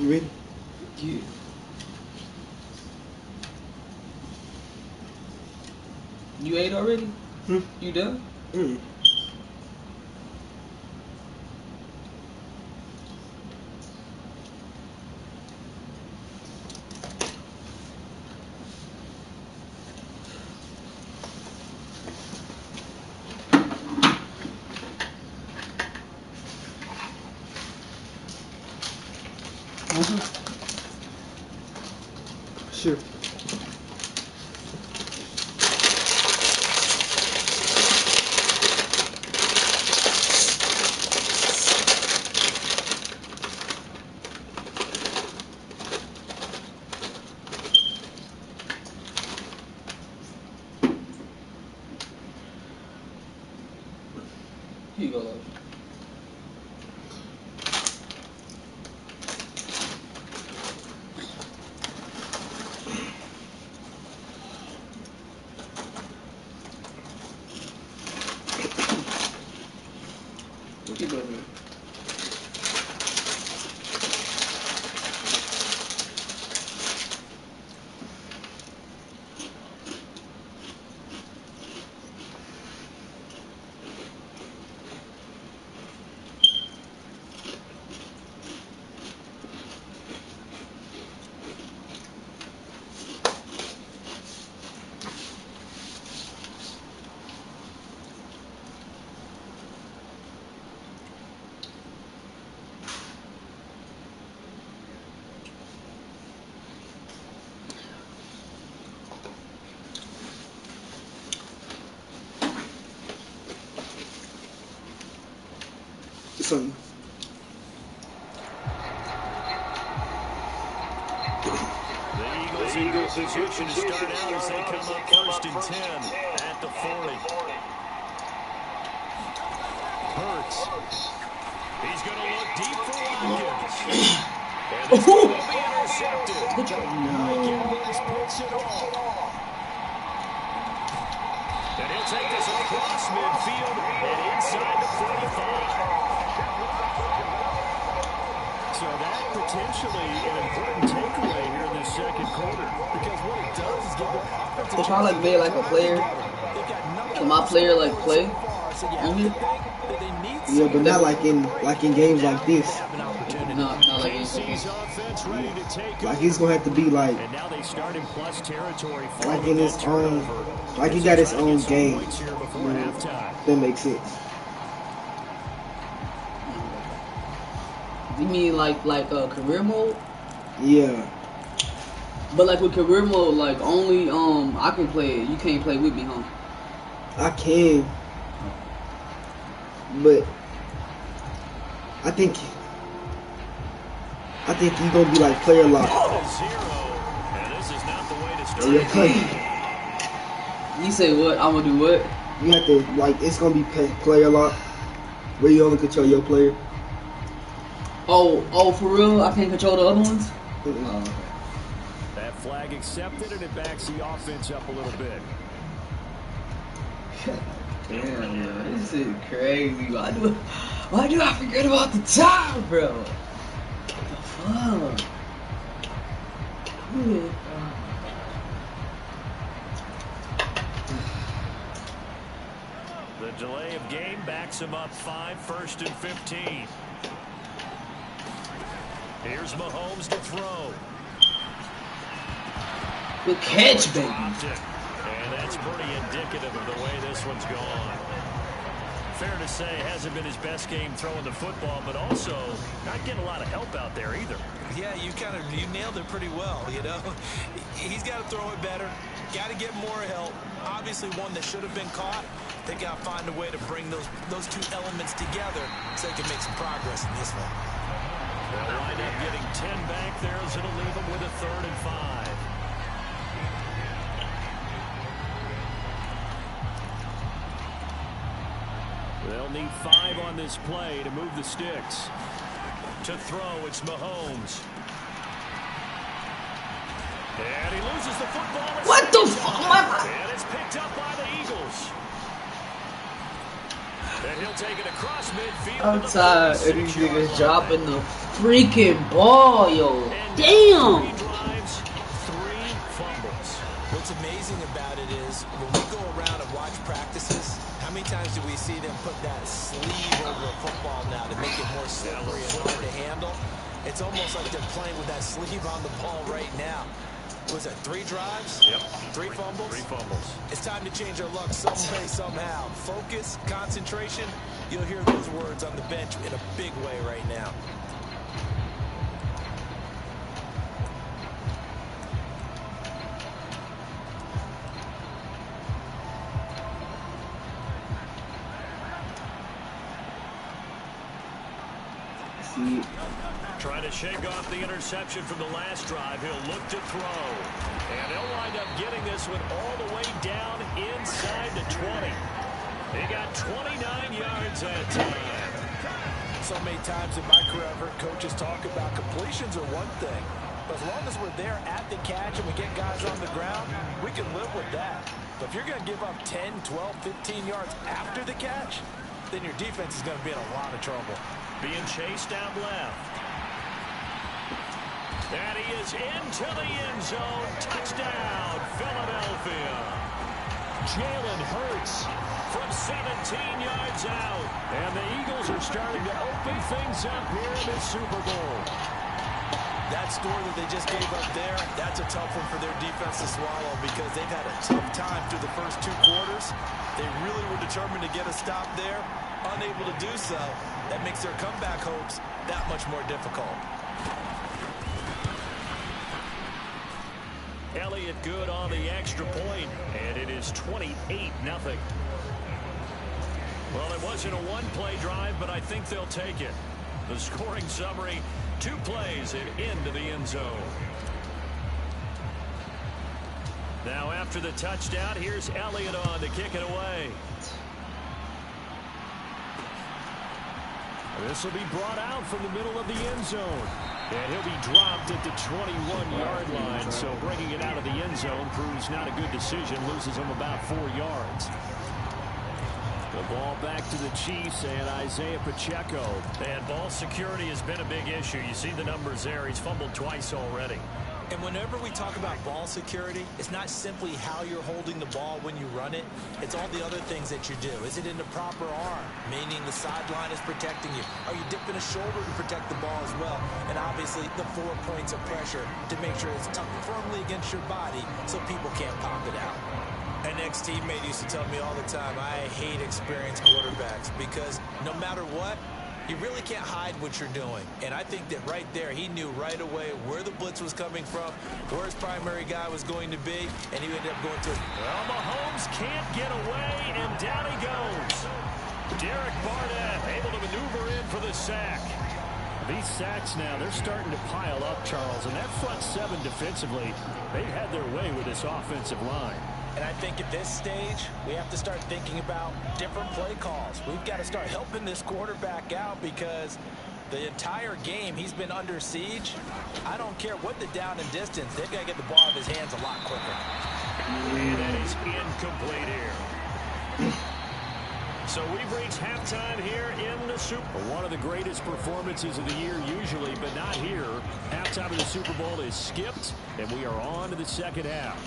You ready? Yeah. You ate already? You done? Mm. Sure. Here you go, love. What you doing here? Something. The Eagles in good position to start out as they come up 1st and 10 at the 40. Hurts. He's going to look deep for Watkins. And this will be intercepted. Good job. Mike Evans puts it on. And he'll take this across midfield and inside the 45. So that potentially an important takeaway here in this second quarter, because what it does is give the offense They probably like made like a player. Can my player like play on here? Yeah, but not like in games like this. Not like this. Like he's gonna have to be like And now they start in plus territory in his own, like he got his own game. That makes sense. You mean like career mode? Yeah. But like with career mode, like only I can play it. You can't play with me, huh? I can, but I think he's gonna be like player lock. You say what? I'm gonna do what? You have to like it's gonna be player lock, where you only control your player. Oh, for real? I can't control the other ones? That flag accepted, and it backs the offense up a little bit. Damn, man. This is crazy. Why do I forget about the time, bro? What the fuck? The delay of game backs him up 5, 1st and 15. Here's Mahomes to throw. Good catch, baby. And that's pretty indicative of the way this one's gone. Fair to say, hasn't been his best game throwing the football, but also not getting a lot of help out there either. Yeah, you nailed it pretty well, you know. He's got to throw it better. Got to get more help. Obviously one that should have been caught. They got to find a way to bring those two elements together so they can make some progress in this one. They'll wind up getting 10 back there as it'll leave them with a 3rd and 5. They'll need 5 on this play to move the sticks. To throw, it's Mahomes. And he loses the football. What the fuck? And it's picked up by the Eagles. And he'll take it across midfield. I'm tired of these niggas dropping the freaking ball, yo. Damn. 3 drives, 3 fumbles. What's amazing about it is when we go around and watch practices, how many times do we see them put that sleeve over a football now to make it more slippery and hard to handle? It's almost like they're playing with that sleeve on the ball right now. Was that 3 drives? Yep. 3 fumbles? 3 fumbles. It's time to change our luck some way, somehow. Focus, concentration. You'll hear those words on the bench in a big way right now. Trying to shake off the interception from the last drive. He'll look to throw. And he'll wind up getting this one all the way down inside the 20. He got 29 yards that time. So many times in my career, I've heard coaches talk about completions are one thing. But as long as we're there at the catch and we get guys on the ground, we can live with that. But if you're going to give up 10, 12, 15 yards after the catch, then your defense is going to be in a lot of trouble. Being chased out left. And he is into the end zone. Touchdown, Philadelphia. Jalen Hurts from 17 yards out. And the Eagles are starting to open things up here in this Super Bowl. That score that they just gave up there, that's a tough one for their defense to swallow because they've had a tough time through the first 2 quarters. They really were determined to get a stop there. Unable to do so, that makes their comeback hopes that much more difficult. Elliott good on the extra point, and it is 28-0. Well, it wasn't a one-play drive, but I think they'll take it. The scoring summary, 2 plays and into the end zone. Now after the touchdown, here's Elliott on to kick it away. This will be brought out from the middle of the end zone. And he'll be dropped at the 21-yard line. So bringing it out of the end zone proves not a good decision. Loses him about 4 yards. The ball back to the Chiefs and Isaiah Pacheco. And ball security has been a big issue. You see the numbers there. He's fumbled twice already. And whenever we talk about ball security, it's not simply how you're holding the ball when you run it. It's all the other things that you do. Is it in the proper arm, meaning the sideline is protecting you? Are you dipping a shoulder to protect the ball as well? And obviously the 4 points of pressure to make sure it's tucked firmly against your body so people can't pop it out. An ex-teammate used to tell me all the time, I hate experienced quarterbacks because no matter what, you really can't hide what you're doing. And I think that right there, he knew right away where the blitz was coming from, where his primary guy was going to be, and he ended up going to it. Well, Mahomes can't get away, and down he goes. Derek Barnett able to maneuver in for the sack. These sacks now, they're starting to pile up, Charles, and that front 7 defensively, they've had their way with this offensive line. And I think at this stage, we have to start thinking about different play calls. We've got to start helping this quarterback out because the entire game he's been under siege. I don't care what the down and distance, they've got to get the ball out of his hands a lot quicker. And that is incomplete here. So we've reached halftime here in the Super Bowl. One of the greatest performances of the year usually, but not here. Halftime of the Super Bowl is skipped, and we are on to the second half.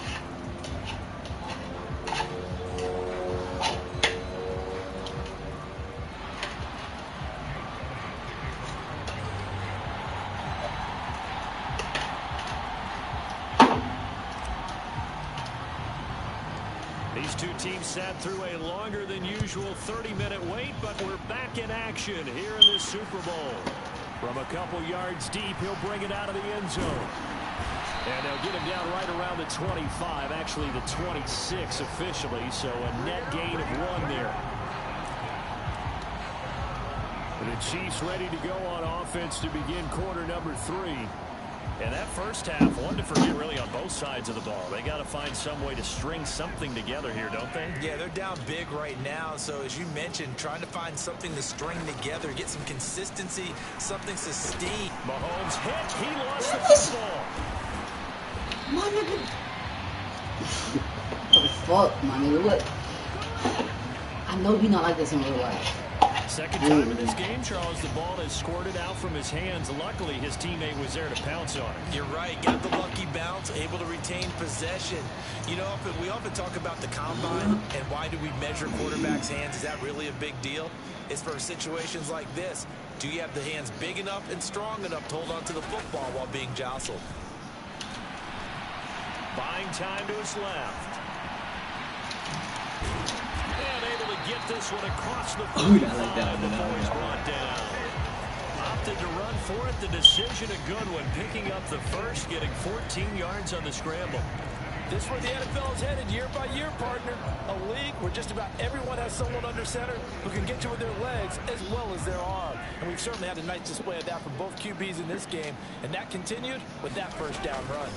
These 2 teams sat through a longer than usual 30-minute wait, but we're back in action here in this Super Bowl. From a couple yards deep, he'll bring it out of the end zone. And they'll get him down right around the 25, actually the 26 officially, so a net gain of 1 there. And the Chiefs ready to go on offense to begin quarter number 3. And that first half, one to forget really on both sides of the ball. They got to find some way to string something together here, don't they? Yeah, they're down big right now. So as you mentioned, trying to find something to string together, get some consistency, something sustained. Mahomes hit. He lost the football. My nigga. What the fuck, my nigga? What? I know he not like this in real life. Second time in this game, Charles, the ball has squirted out from his hands. Luckily, his teammate was there to pounce on it. You're right. Got the lucky bounce, able to retain possession. You know, we often talk about the combine and why do we measure quarterbacks' hands. Is that really a big deal? It's for situations like this. Do you have the hands big enough and strong enough to hold on to the football while being jostled? Buying time to his left. And able to get this one across the 45 before he's brought down. Opted to run for it. The decision a good one. Picking up the first, getting 14 yards on the scramble. This is where the NFL is headed year by year, partner. A league where just about everyone has someone under center who can get you with their legs as well as their arm. And we've certainly had a nice display of that from both QBs in this game. And that continued with that first down run.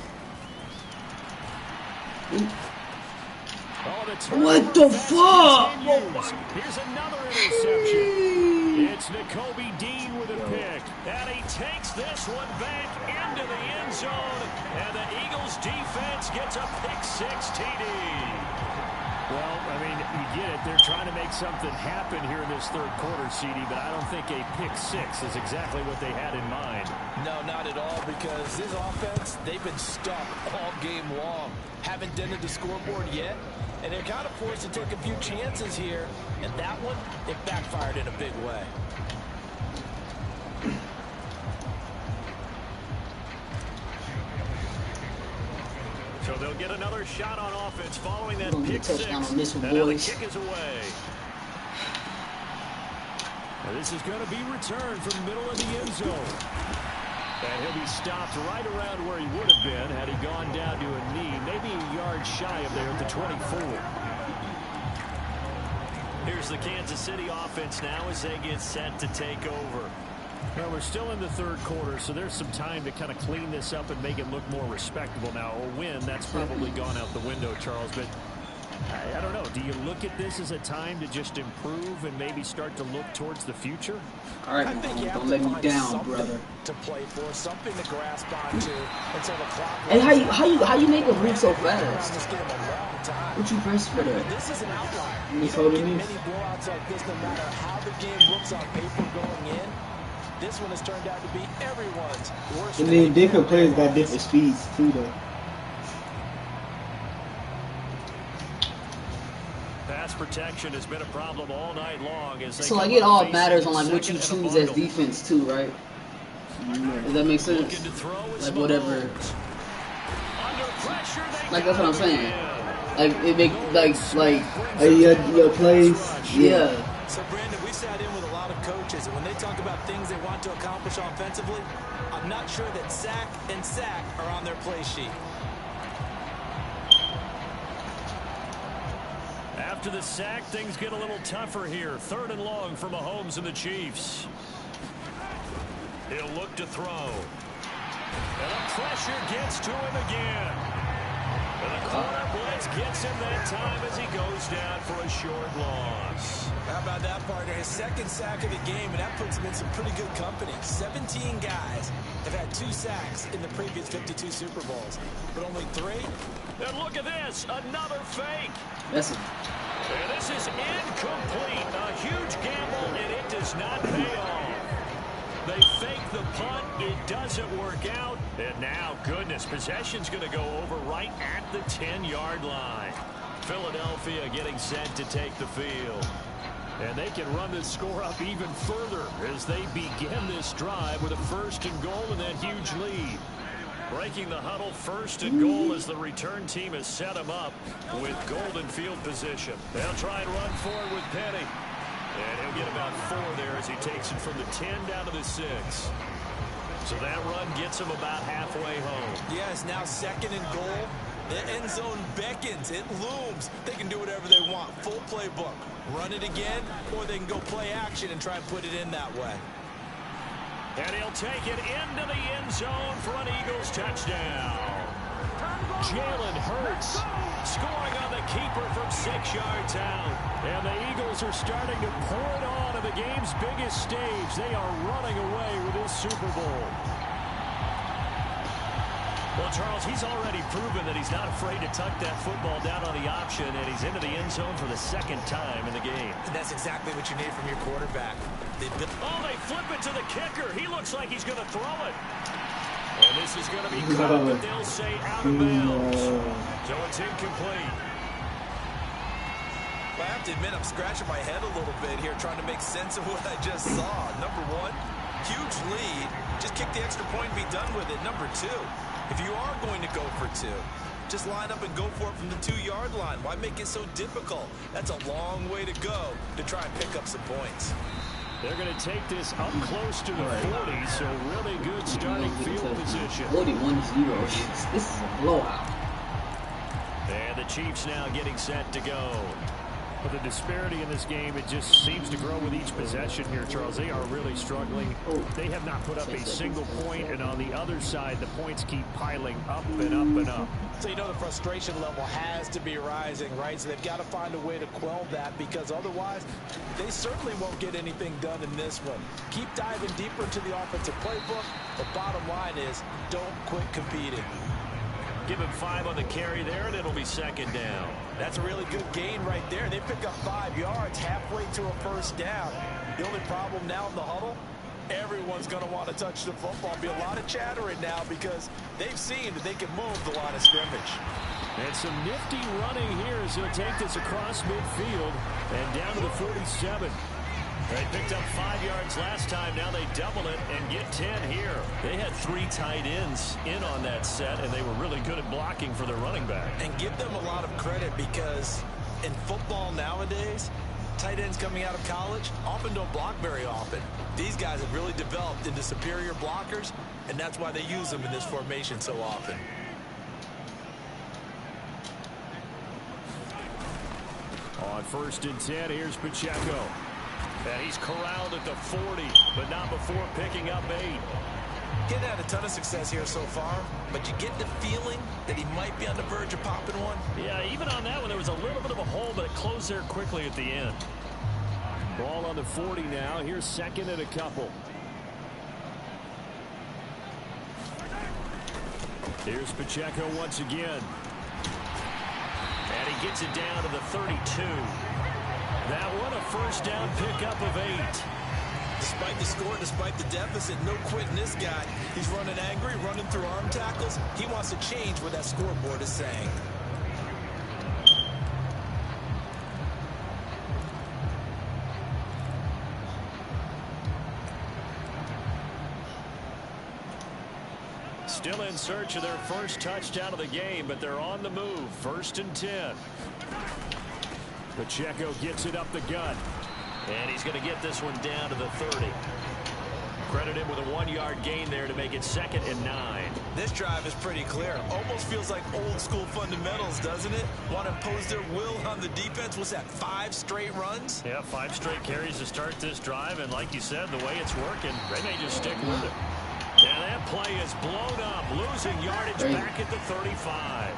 What the fuck? Here's another interception. It's Nakobe Dean with a pick. And he takes this one back into the end zone. And the Eagles defense gets a pick-6 TD. Well, I mean, you get it. They're trying to make something happen here in this third quarter, CD, but I don't think a pick-6 is exactly what they had in mind. No, not at all, because this offense, they've been stuck all game long. Haven't dented the scoreboard yet, and they're kind of forced to take a few chances here. And that one, it backfired in a big way. So they'll get another shot on offense following that pick-6. And the kick is away. Now this is going to be returned from the middle of the end zone. And he'll be stopped right around where he would have been had he gone down to a knee, maybe a yard shy of there at the 24. Here's the Kansas City offense now as they get set to take over. Well, we're still in the third quarter, so there's some time to kind of clean this up and make it look more respectable. Now, a win, that's probably gone out the window, Charles, but I don't know. Do you look at this as a time to just improve and maybe start to look towards the future? All right, don't let me down, brother. To play for, something to grasp onto until the clock. And how you make a move so fast? What you press for that? This is an outlier. He's holding many this. blowouts like this, no matter how the game looks on paper going in, this one has turned out to be everyone's worst. And then different players got different speeds too, though. Pass protection has been a problem all night long. As they So like it all matters on like what you choose as defense too, right? Does that make sense? Like whatever. Like that's what I'm saying. Like it make your plays. Yeah. So Brandon, we sat in with a lot of coaches, and when they talk about things they want to accomplish offensively, I'm not sure that sack and sack are on their play sheet. After the sack, things get a little tougher here. 3rd and long for Mahomes and the Chiefs. He'll look to throw. And the pressure gets to him again. And the corner blitz gets him that time as he goes down for a short loss. How about that, partner? His second sack of the game, and that puts him in some pretty good company. 17 guys have had 2 sacks in the previous 52 Super Bowls, but only 3. And look at this, another fake. That's it. And this is incomplete. A huge gamble, and it does not pay off. They fake the punt. It doesn't work out. And now, goodness, possession's going to go over right at the 10-yard line. Philadelphia getting set to take the field. And they can run this score up even further as they begin this drive with a 1st and goal and that huge lead. Breaking the huddle, 1st and goal as the return team has set them up with golden field position. They'll try and run forward with Penny. And he'll get about 4 there as he takes it from the 10 down to the 6. So that run gets him about halfway home. Yes, now 2nd and goal. The end zone beckons. It looms. They can do whatever they want. Full playbook. Run it again, or they can go play action and try and put it in that way. And he'll take it into the end zone for an Eagles touchdown. Jalen Hurts scoring on the keeper from 6 yards out. And the Eagles are starting to pour it on at the game's biggest stage. They are running away with this Super Bowl. Well, Charles, he's already proven that he's not afraid to tuck that football down on the option, and he's into the end zone for the second time in the game. And that's exactly what you need from your quarterback. They flip it to the kicker. He looks like he's going to throw it. And this is going to be caught, but they'll say out of bounds. So it's incomplete. Well, I have to admit, I'm scratching my head a little bit here trying to make sense of what I just saw. Number one, huge lead. Just kick the extra point and be done with it. Number two, if you are going to go for two, just line up and go for it from the 2-yard line. Why make it so difficult? That's a long way to go to try and pick up some points. They're going to take this up close to the 40, so really good starting field position. 41-0. This is a blowout. And the Chiefs now getting set to go. But the disparity in this game, it just seems to grow with each possession here, Charles. They are really struggling. They have not put up a single point, and on the other side, the points keep piling up and up and up. So you know the frustration level has to be rising, right? So they've got to find a way to quell that, because otherwise they certainly won't get anything done in this one. Keep diving deeper into the offensive playbook. The bottom line is don't quit competing. Give him 5 on the carry there, and it'll be second down. That's a really good gain right there. They pick up 5 yards halfway to a first down. The only problem now in the huddle, everyone's going to want to touch the football. Be a lot of chattering now because they've seen that they can move the line of scrimmage. And some nifty running here as he'll take this across midfield and down to the 47. They picked up 5 yards last time. Now they double it and get 10 here. They had 3 tight ends in on that set, and they were really good at blocking for their running back. And give them a lot of credit, because in football nowadays, tight ends coming out of college often don't block very often. These guys have really developed into superior blockers, and that's why they use them in this formation so often. On 1st and 10, here's Pacheco. And he's corralled at the 40, but not before picking up 8. He's had a ton of success here so far, but you get the feeling that he might be on the verge of popping one. Yeah, even on that one, there was a little bit of a hole, but it closed there quickly at the end. Ball on the 40 now. Here's second and a couple. Here's Pacheco once again. And he gets it down to the 32. That one, a first down pickup of 8. Despite the score, despite the deficit, no quitting this guy. He's running angry, running through arm tackles. He wants to change what that scoreboard is saying. Still in search of their first touchdown of the game, but they're on the move. 1st and 10. Pacheco gets it up the gut. And he's going to get this one down to the 30. Credit him with a 1-yard gain there to make it 2nd and 9. This drive is pretty clear. Almost feels like old school fundamentals, doesn't it? Want to impose their will on the defense. What's that, 5 straight runs? Yeah, 5 straight carries to start this drive. And like you said, the way it's working, they may just stick with it. And that play is blown up, losing yardage back at the 35.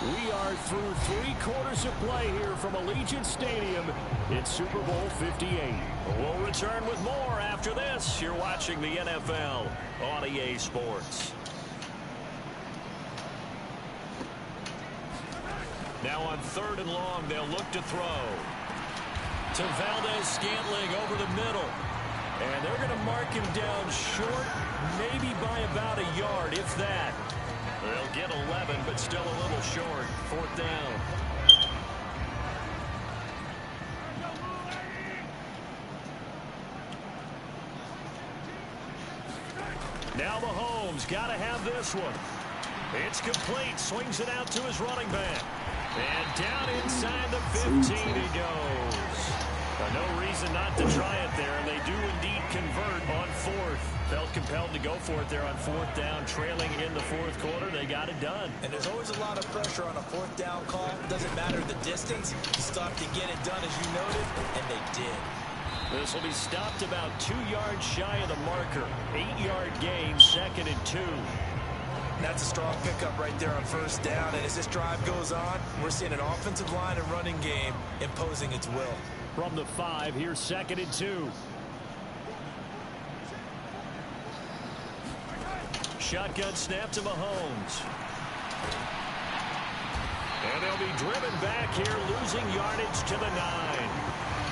We are through 3 quarters of play here from Allegiant Stadium in Super Bowl 58. We'll return with more after this. You're watching the NFL on EA Sports. Now on 3rd and long, they'll look to throw. To Valdez-Scantling over the middle. And they're going to mark him down short, maybe by about a yard, if that. They'll get 11, but still a little short. 4th down. Now Mahomes got to have this one. It's complete. Swings it out to his running back. And down inside the 15 he goes. No reason not to try it there, and they do indeed convert on 4th. Felt compelled to go for it there on 4th down, trailing in the 4th quarter. They got it done. And there's always a lot of pressure on a 4th down call. Doesn't matter the distance. You still have to get it done, as you noted, and they did. This will be stopped about 2 yards shy of the marker. 8-yard gain, 2nd and 2. That's a strong pickup right there on 1st down. And as this drive goes on, we're seeing an offensive line and running game imposing its will. From the 5, here's 2nd and 2. shotgun snap to Mahomes. And they'll be driven back here, losing yardage to the 9.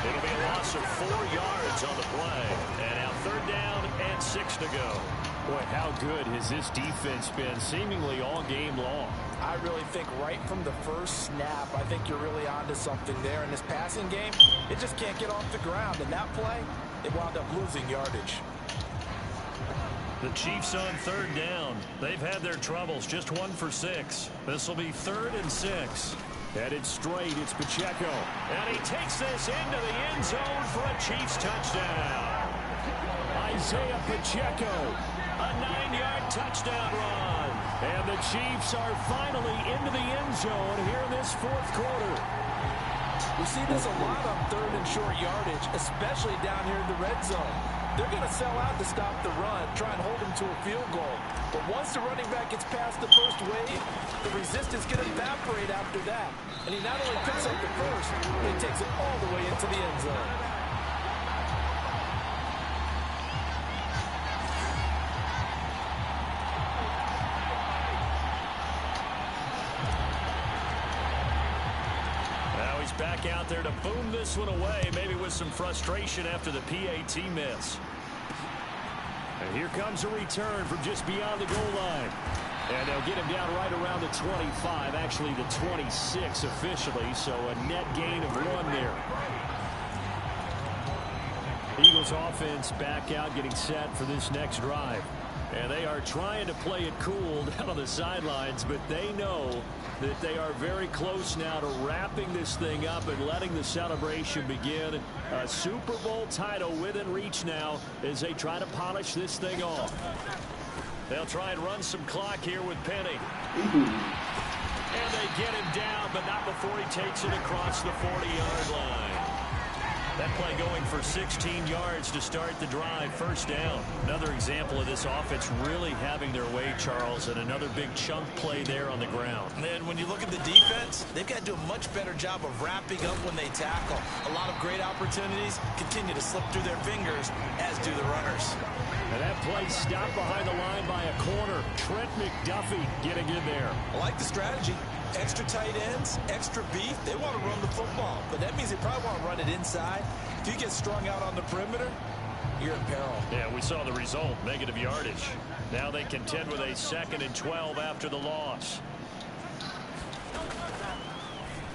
It'll be a loss of 4 yards on the play. And now 3rd down and 6 to go. Boy, how good has this defense been seemingly all game long? I really think right from the first snap, I think you're really onto something there. In this passing game, it just can't get off the ground. In that play, they wound up losing yardage. The Chiefs on 3rd down. They've had their troubles, just 1 for 6. This will be 3rd and 6. Headed straight, it's Pacheco. And he takes this into the end zone for a Chiefs touchdown. Isaiah Pacheco, a 9-yard touchdown run. And the Chiefs are finally into the end zone here in this 4th quarter. We see this a lot on 3rd and short yardage, especially down here in the red zone. They're going to sell out to stop the run, try and hold them to a field goal. But once the running back gets past the first wave, the resistance can evaporate after that. And he not only picks up the first, but he takes it all the way into the end zone. Now he's back out there to boom this one away, maybe with some frustration after the PAT miss. And here comes a return from just beyond the goal line. And they'll get him down right around the 25, actually the 26 officially, so a net gain of 1 there. Eagles offense back out, getting set for this next drive. And they are trying to play it cool down on the sidelines, but they know that they are very close now to wrapping this thing up and letting the celebration begin. A Super Bowl title within reach now as they try to polish this thing off. They'll try and run some clock here with Penny. And they get him down, but not before he takes it across the 40-yard line. That play going for 16 yards to start the drive. 1st down. Another example of this offense really having their way, Charles, and another big chunk play there on the ground. And then when you look at the defense, they've got to do a much better job of wrapping up when they tackle. A lot of great opportunities continue to slip through their fingers, as do the runners. And that play stopped behind the line by a corner. Trent McDuffie getting in there. I like the strategy. Extra tight ends, extra beef. They want to run the football, but that means they probably want to run it inside. If you get strung out on the perimeter, you're in peril. Yeah, we saw the result, negative yardage. Now they contend with a 2nd and 12 after the loss.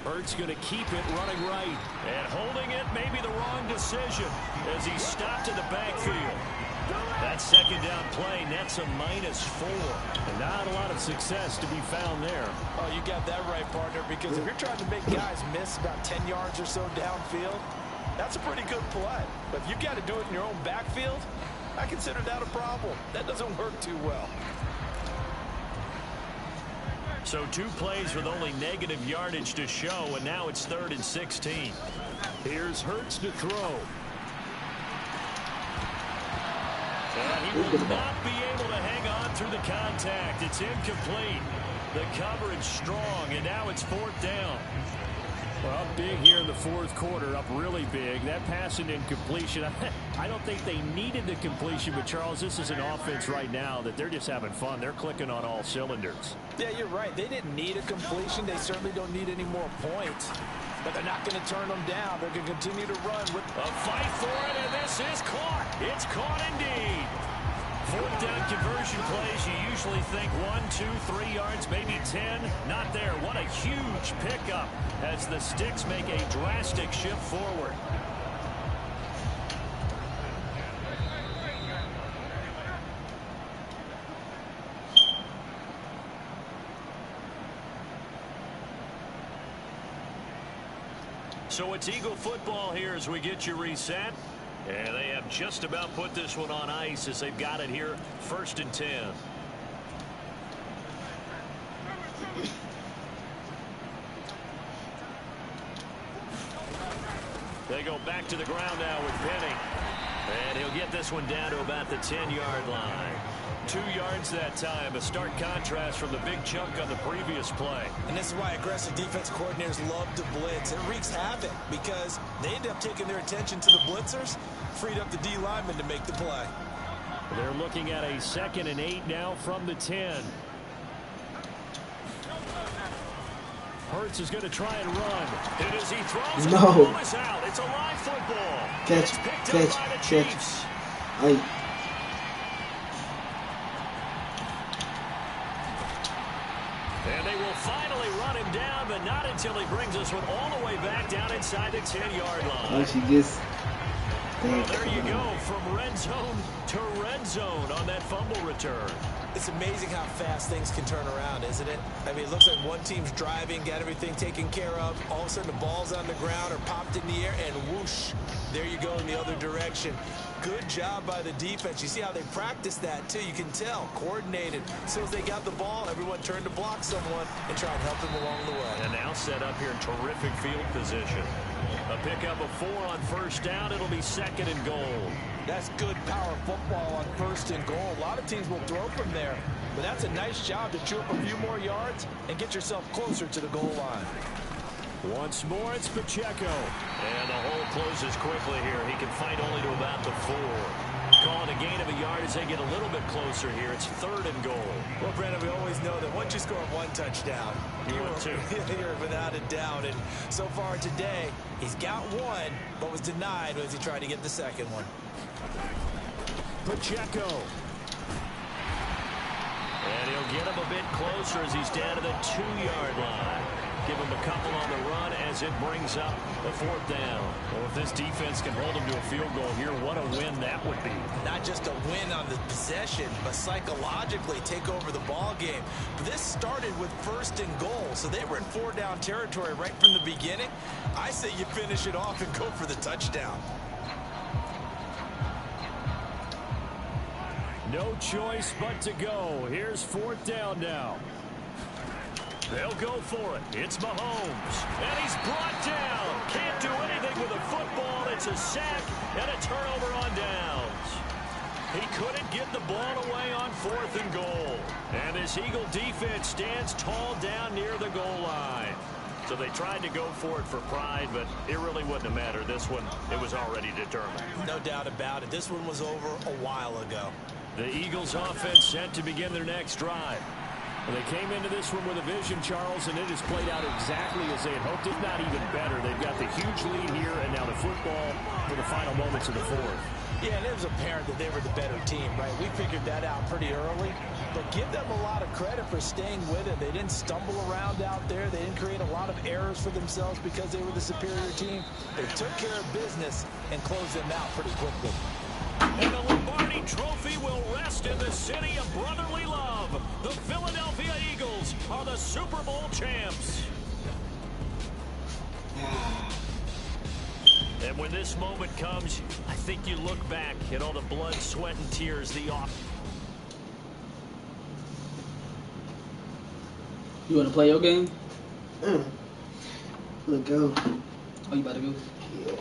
Hurts going to keep it running right. And holding it may be the wrong decision as he stopped in the backfield. That 2nd down play nets a -4. And not a lot of success to be found there. Oh, you got that right, partner, because if you're trying to make guys miss about 10 yards or so downfield, that's a pretty good play. But if you've got to do it in your own backfield, I consider that a problem. That doesn't work too well. So 2 plays with only negative yardage to show, and now it's 3rd and 16. Here's Hurts to throw. And he will not be able to hang on through the contact. It's incomplete. The coverage strong, and now it's 4th down. Well, up big here in the 4th quarter, up really big. That pass and incompletion, I don't think they needed the completion, but Charles, this is an offense right now that they're just having fun. They're clicking on all cylinders. Yeah, you're right. They didn't need a completion. They certainly don't need any more points. But they're not going to turn them down. They're going to continue to run with a fight for it, and this is caught. It's caught indeed. 4th down conversion plays, you usually think 1, 2, 3 yards, maybe 10. Not there. What a huge pickup as the Sticks make a drastic shift forward. So it's Eagle football here as we get you reset. And they have just about put this one on ice as they've got it here, 1st and 10. They go back to the ground now with Penny. And he'll get this one down to about the 10-yard line. 2 yards that time, a stark contrast from the big chunk on the previous play. And this is why aggressive defense coordinators love to blitz. It wreaks havoc because they end up taking their attention to the blitzers, freed up the D lineman to make the play. They're looking at a 2nd and 8 now from the 10. Hurts is going to try and run. And as he throws, no. The ball is out. It's a live football. Catch, catch. Ay. And they will finally run him down, but not until he brings us one all the way back down inside the 10-yard line. Oh, she gets... Well, there you go, from red zone to red zone on that fumble return. It's amazing how fast things can turn around, isn't it? I mean, it looks like one team's driving, got everything taken care of. All of a sudden, the ball's on the ground or popped in the air, and whoosh, there you go in the other direction. Good job by the defense. You see how they practice that, too. You can tell. Coordinated. As soon as they got the ball, everyone turned to block someone and try and help them along the way. And now set up here in terrific field position. A pickup of 4 on first down. It'll be 2nd and goal. That's good power football on 1st and goal. A lot of teams will throw from there, but that's a nice job to chew up a few more yards and get yourself closer to the goal line. Once more, it's Pacheco. And the hole closes quickly here. He can fight only to about the 4. Calling a gain of a yard as they get a little bit closer here. It's 3rd and goal. Well, Brandon, we always know that once you score 1 touchdown, you're without a doubt. And so far today, he's got 1, but was denied as he tried to get the 2nd one. Pacheco. And he'll get him a bit closer as he's down to the 2-yard line. Give him a couple on the run as it brings up the 4th down. Well, if this defense can hold him to a field goal here, what a win that would be. Not just a win on the possession, but psychologically take over the ball game. But this started with 1st and goal, so they were in 4-down territory right from the beginning. I say you finish it off and go for the touchdown. No choice but to go. Here's 4th down now. They'll go for it. It's Mahomes. And he's brought down. Can't do anything with a football. It's a sack and a turnover on downs. He couldn't get the ball away on 4th and goal. And this Eagle defense stands tall down near the goal line. So they tried to go for it for pride, but it really wouldn't have mattered. This one, it was already determined. No doubt about it. This one was over a while ago. The Eagles offense set to begin their next drive. Well, they came into this one with a vision, Charles, and it has played out exactly as they had hoped, if not even better. They've got the huge lead here, and now the football for the final moments of the 4th. Yeah, and it was apparent that they were the better team, right? We figured that out pretty early, but give them a lot of credit for staying with it. They didn't stumble around out there. They didn't create a lot of errors for themselves because they were the superior team. They took care of business and closed them out pretty quickly. And the Lombardi Trophy will rest in the city of brotherly love. The Philadelphia Eagles are the Super Bowl champs. And when this moment comes, I think you look back at all the blood, sweat, and tears the off. You want to play your game? Let's go. Oh, you about to go? Yeah.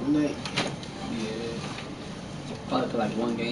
Night. Yeah. Probably play like 1 game.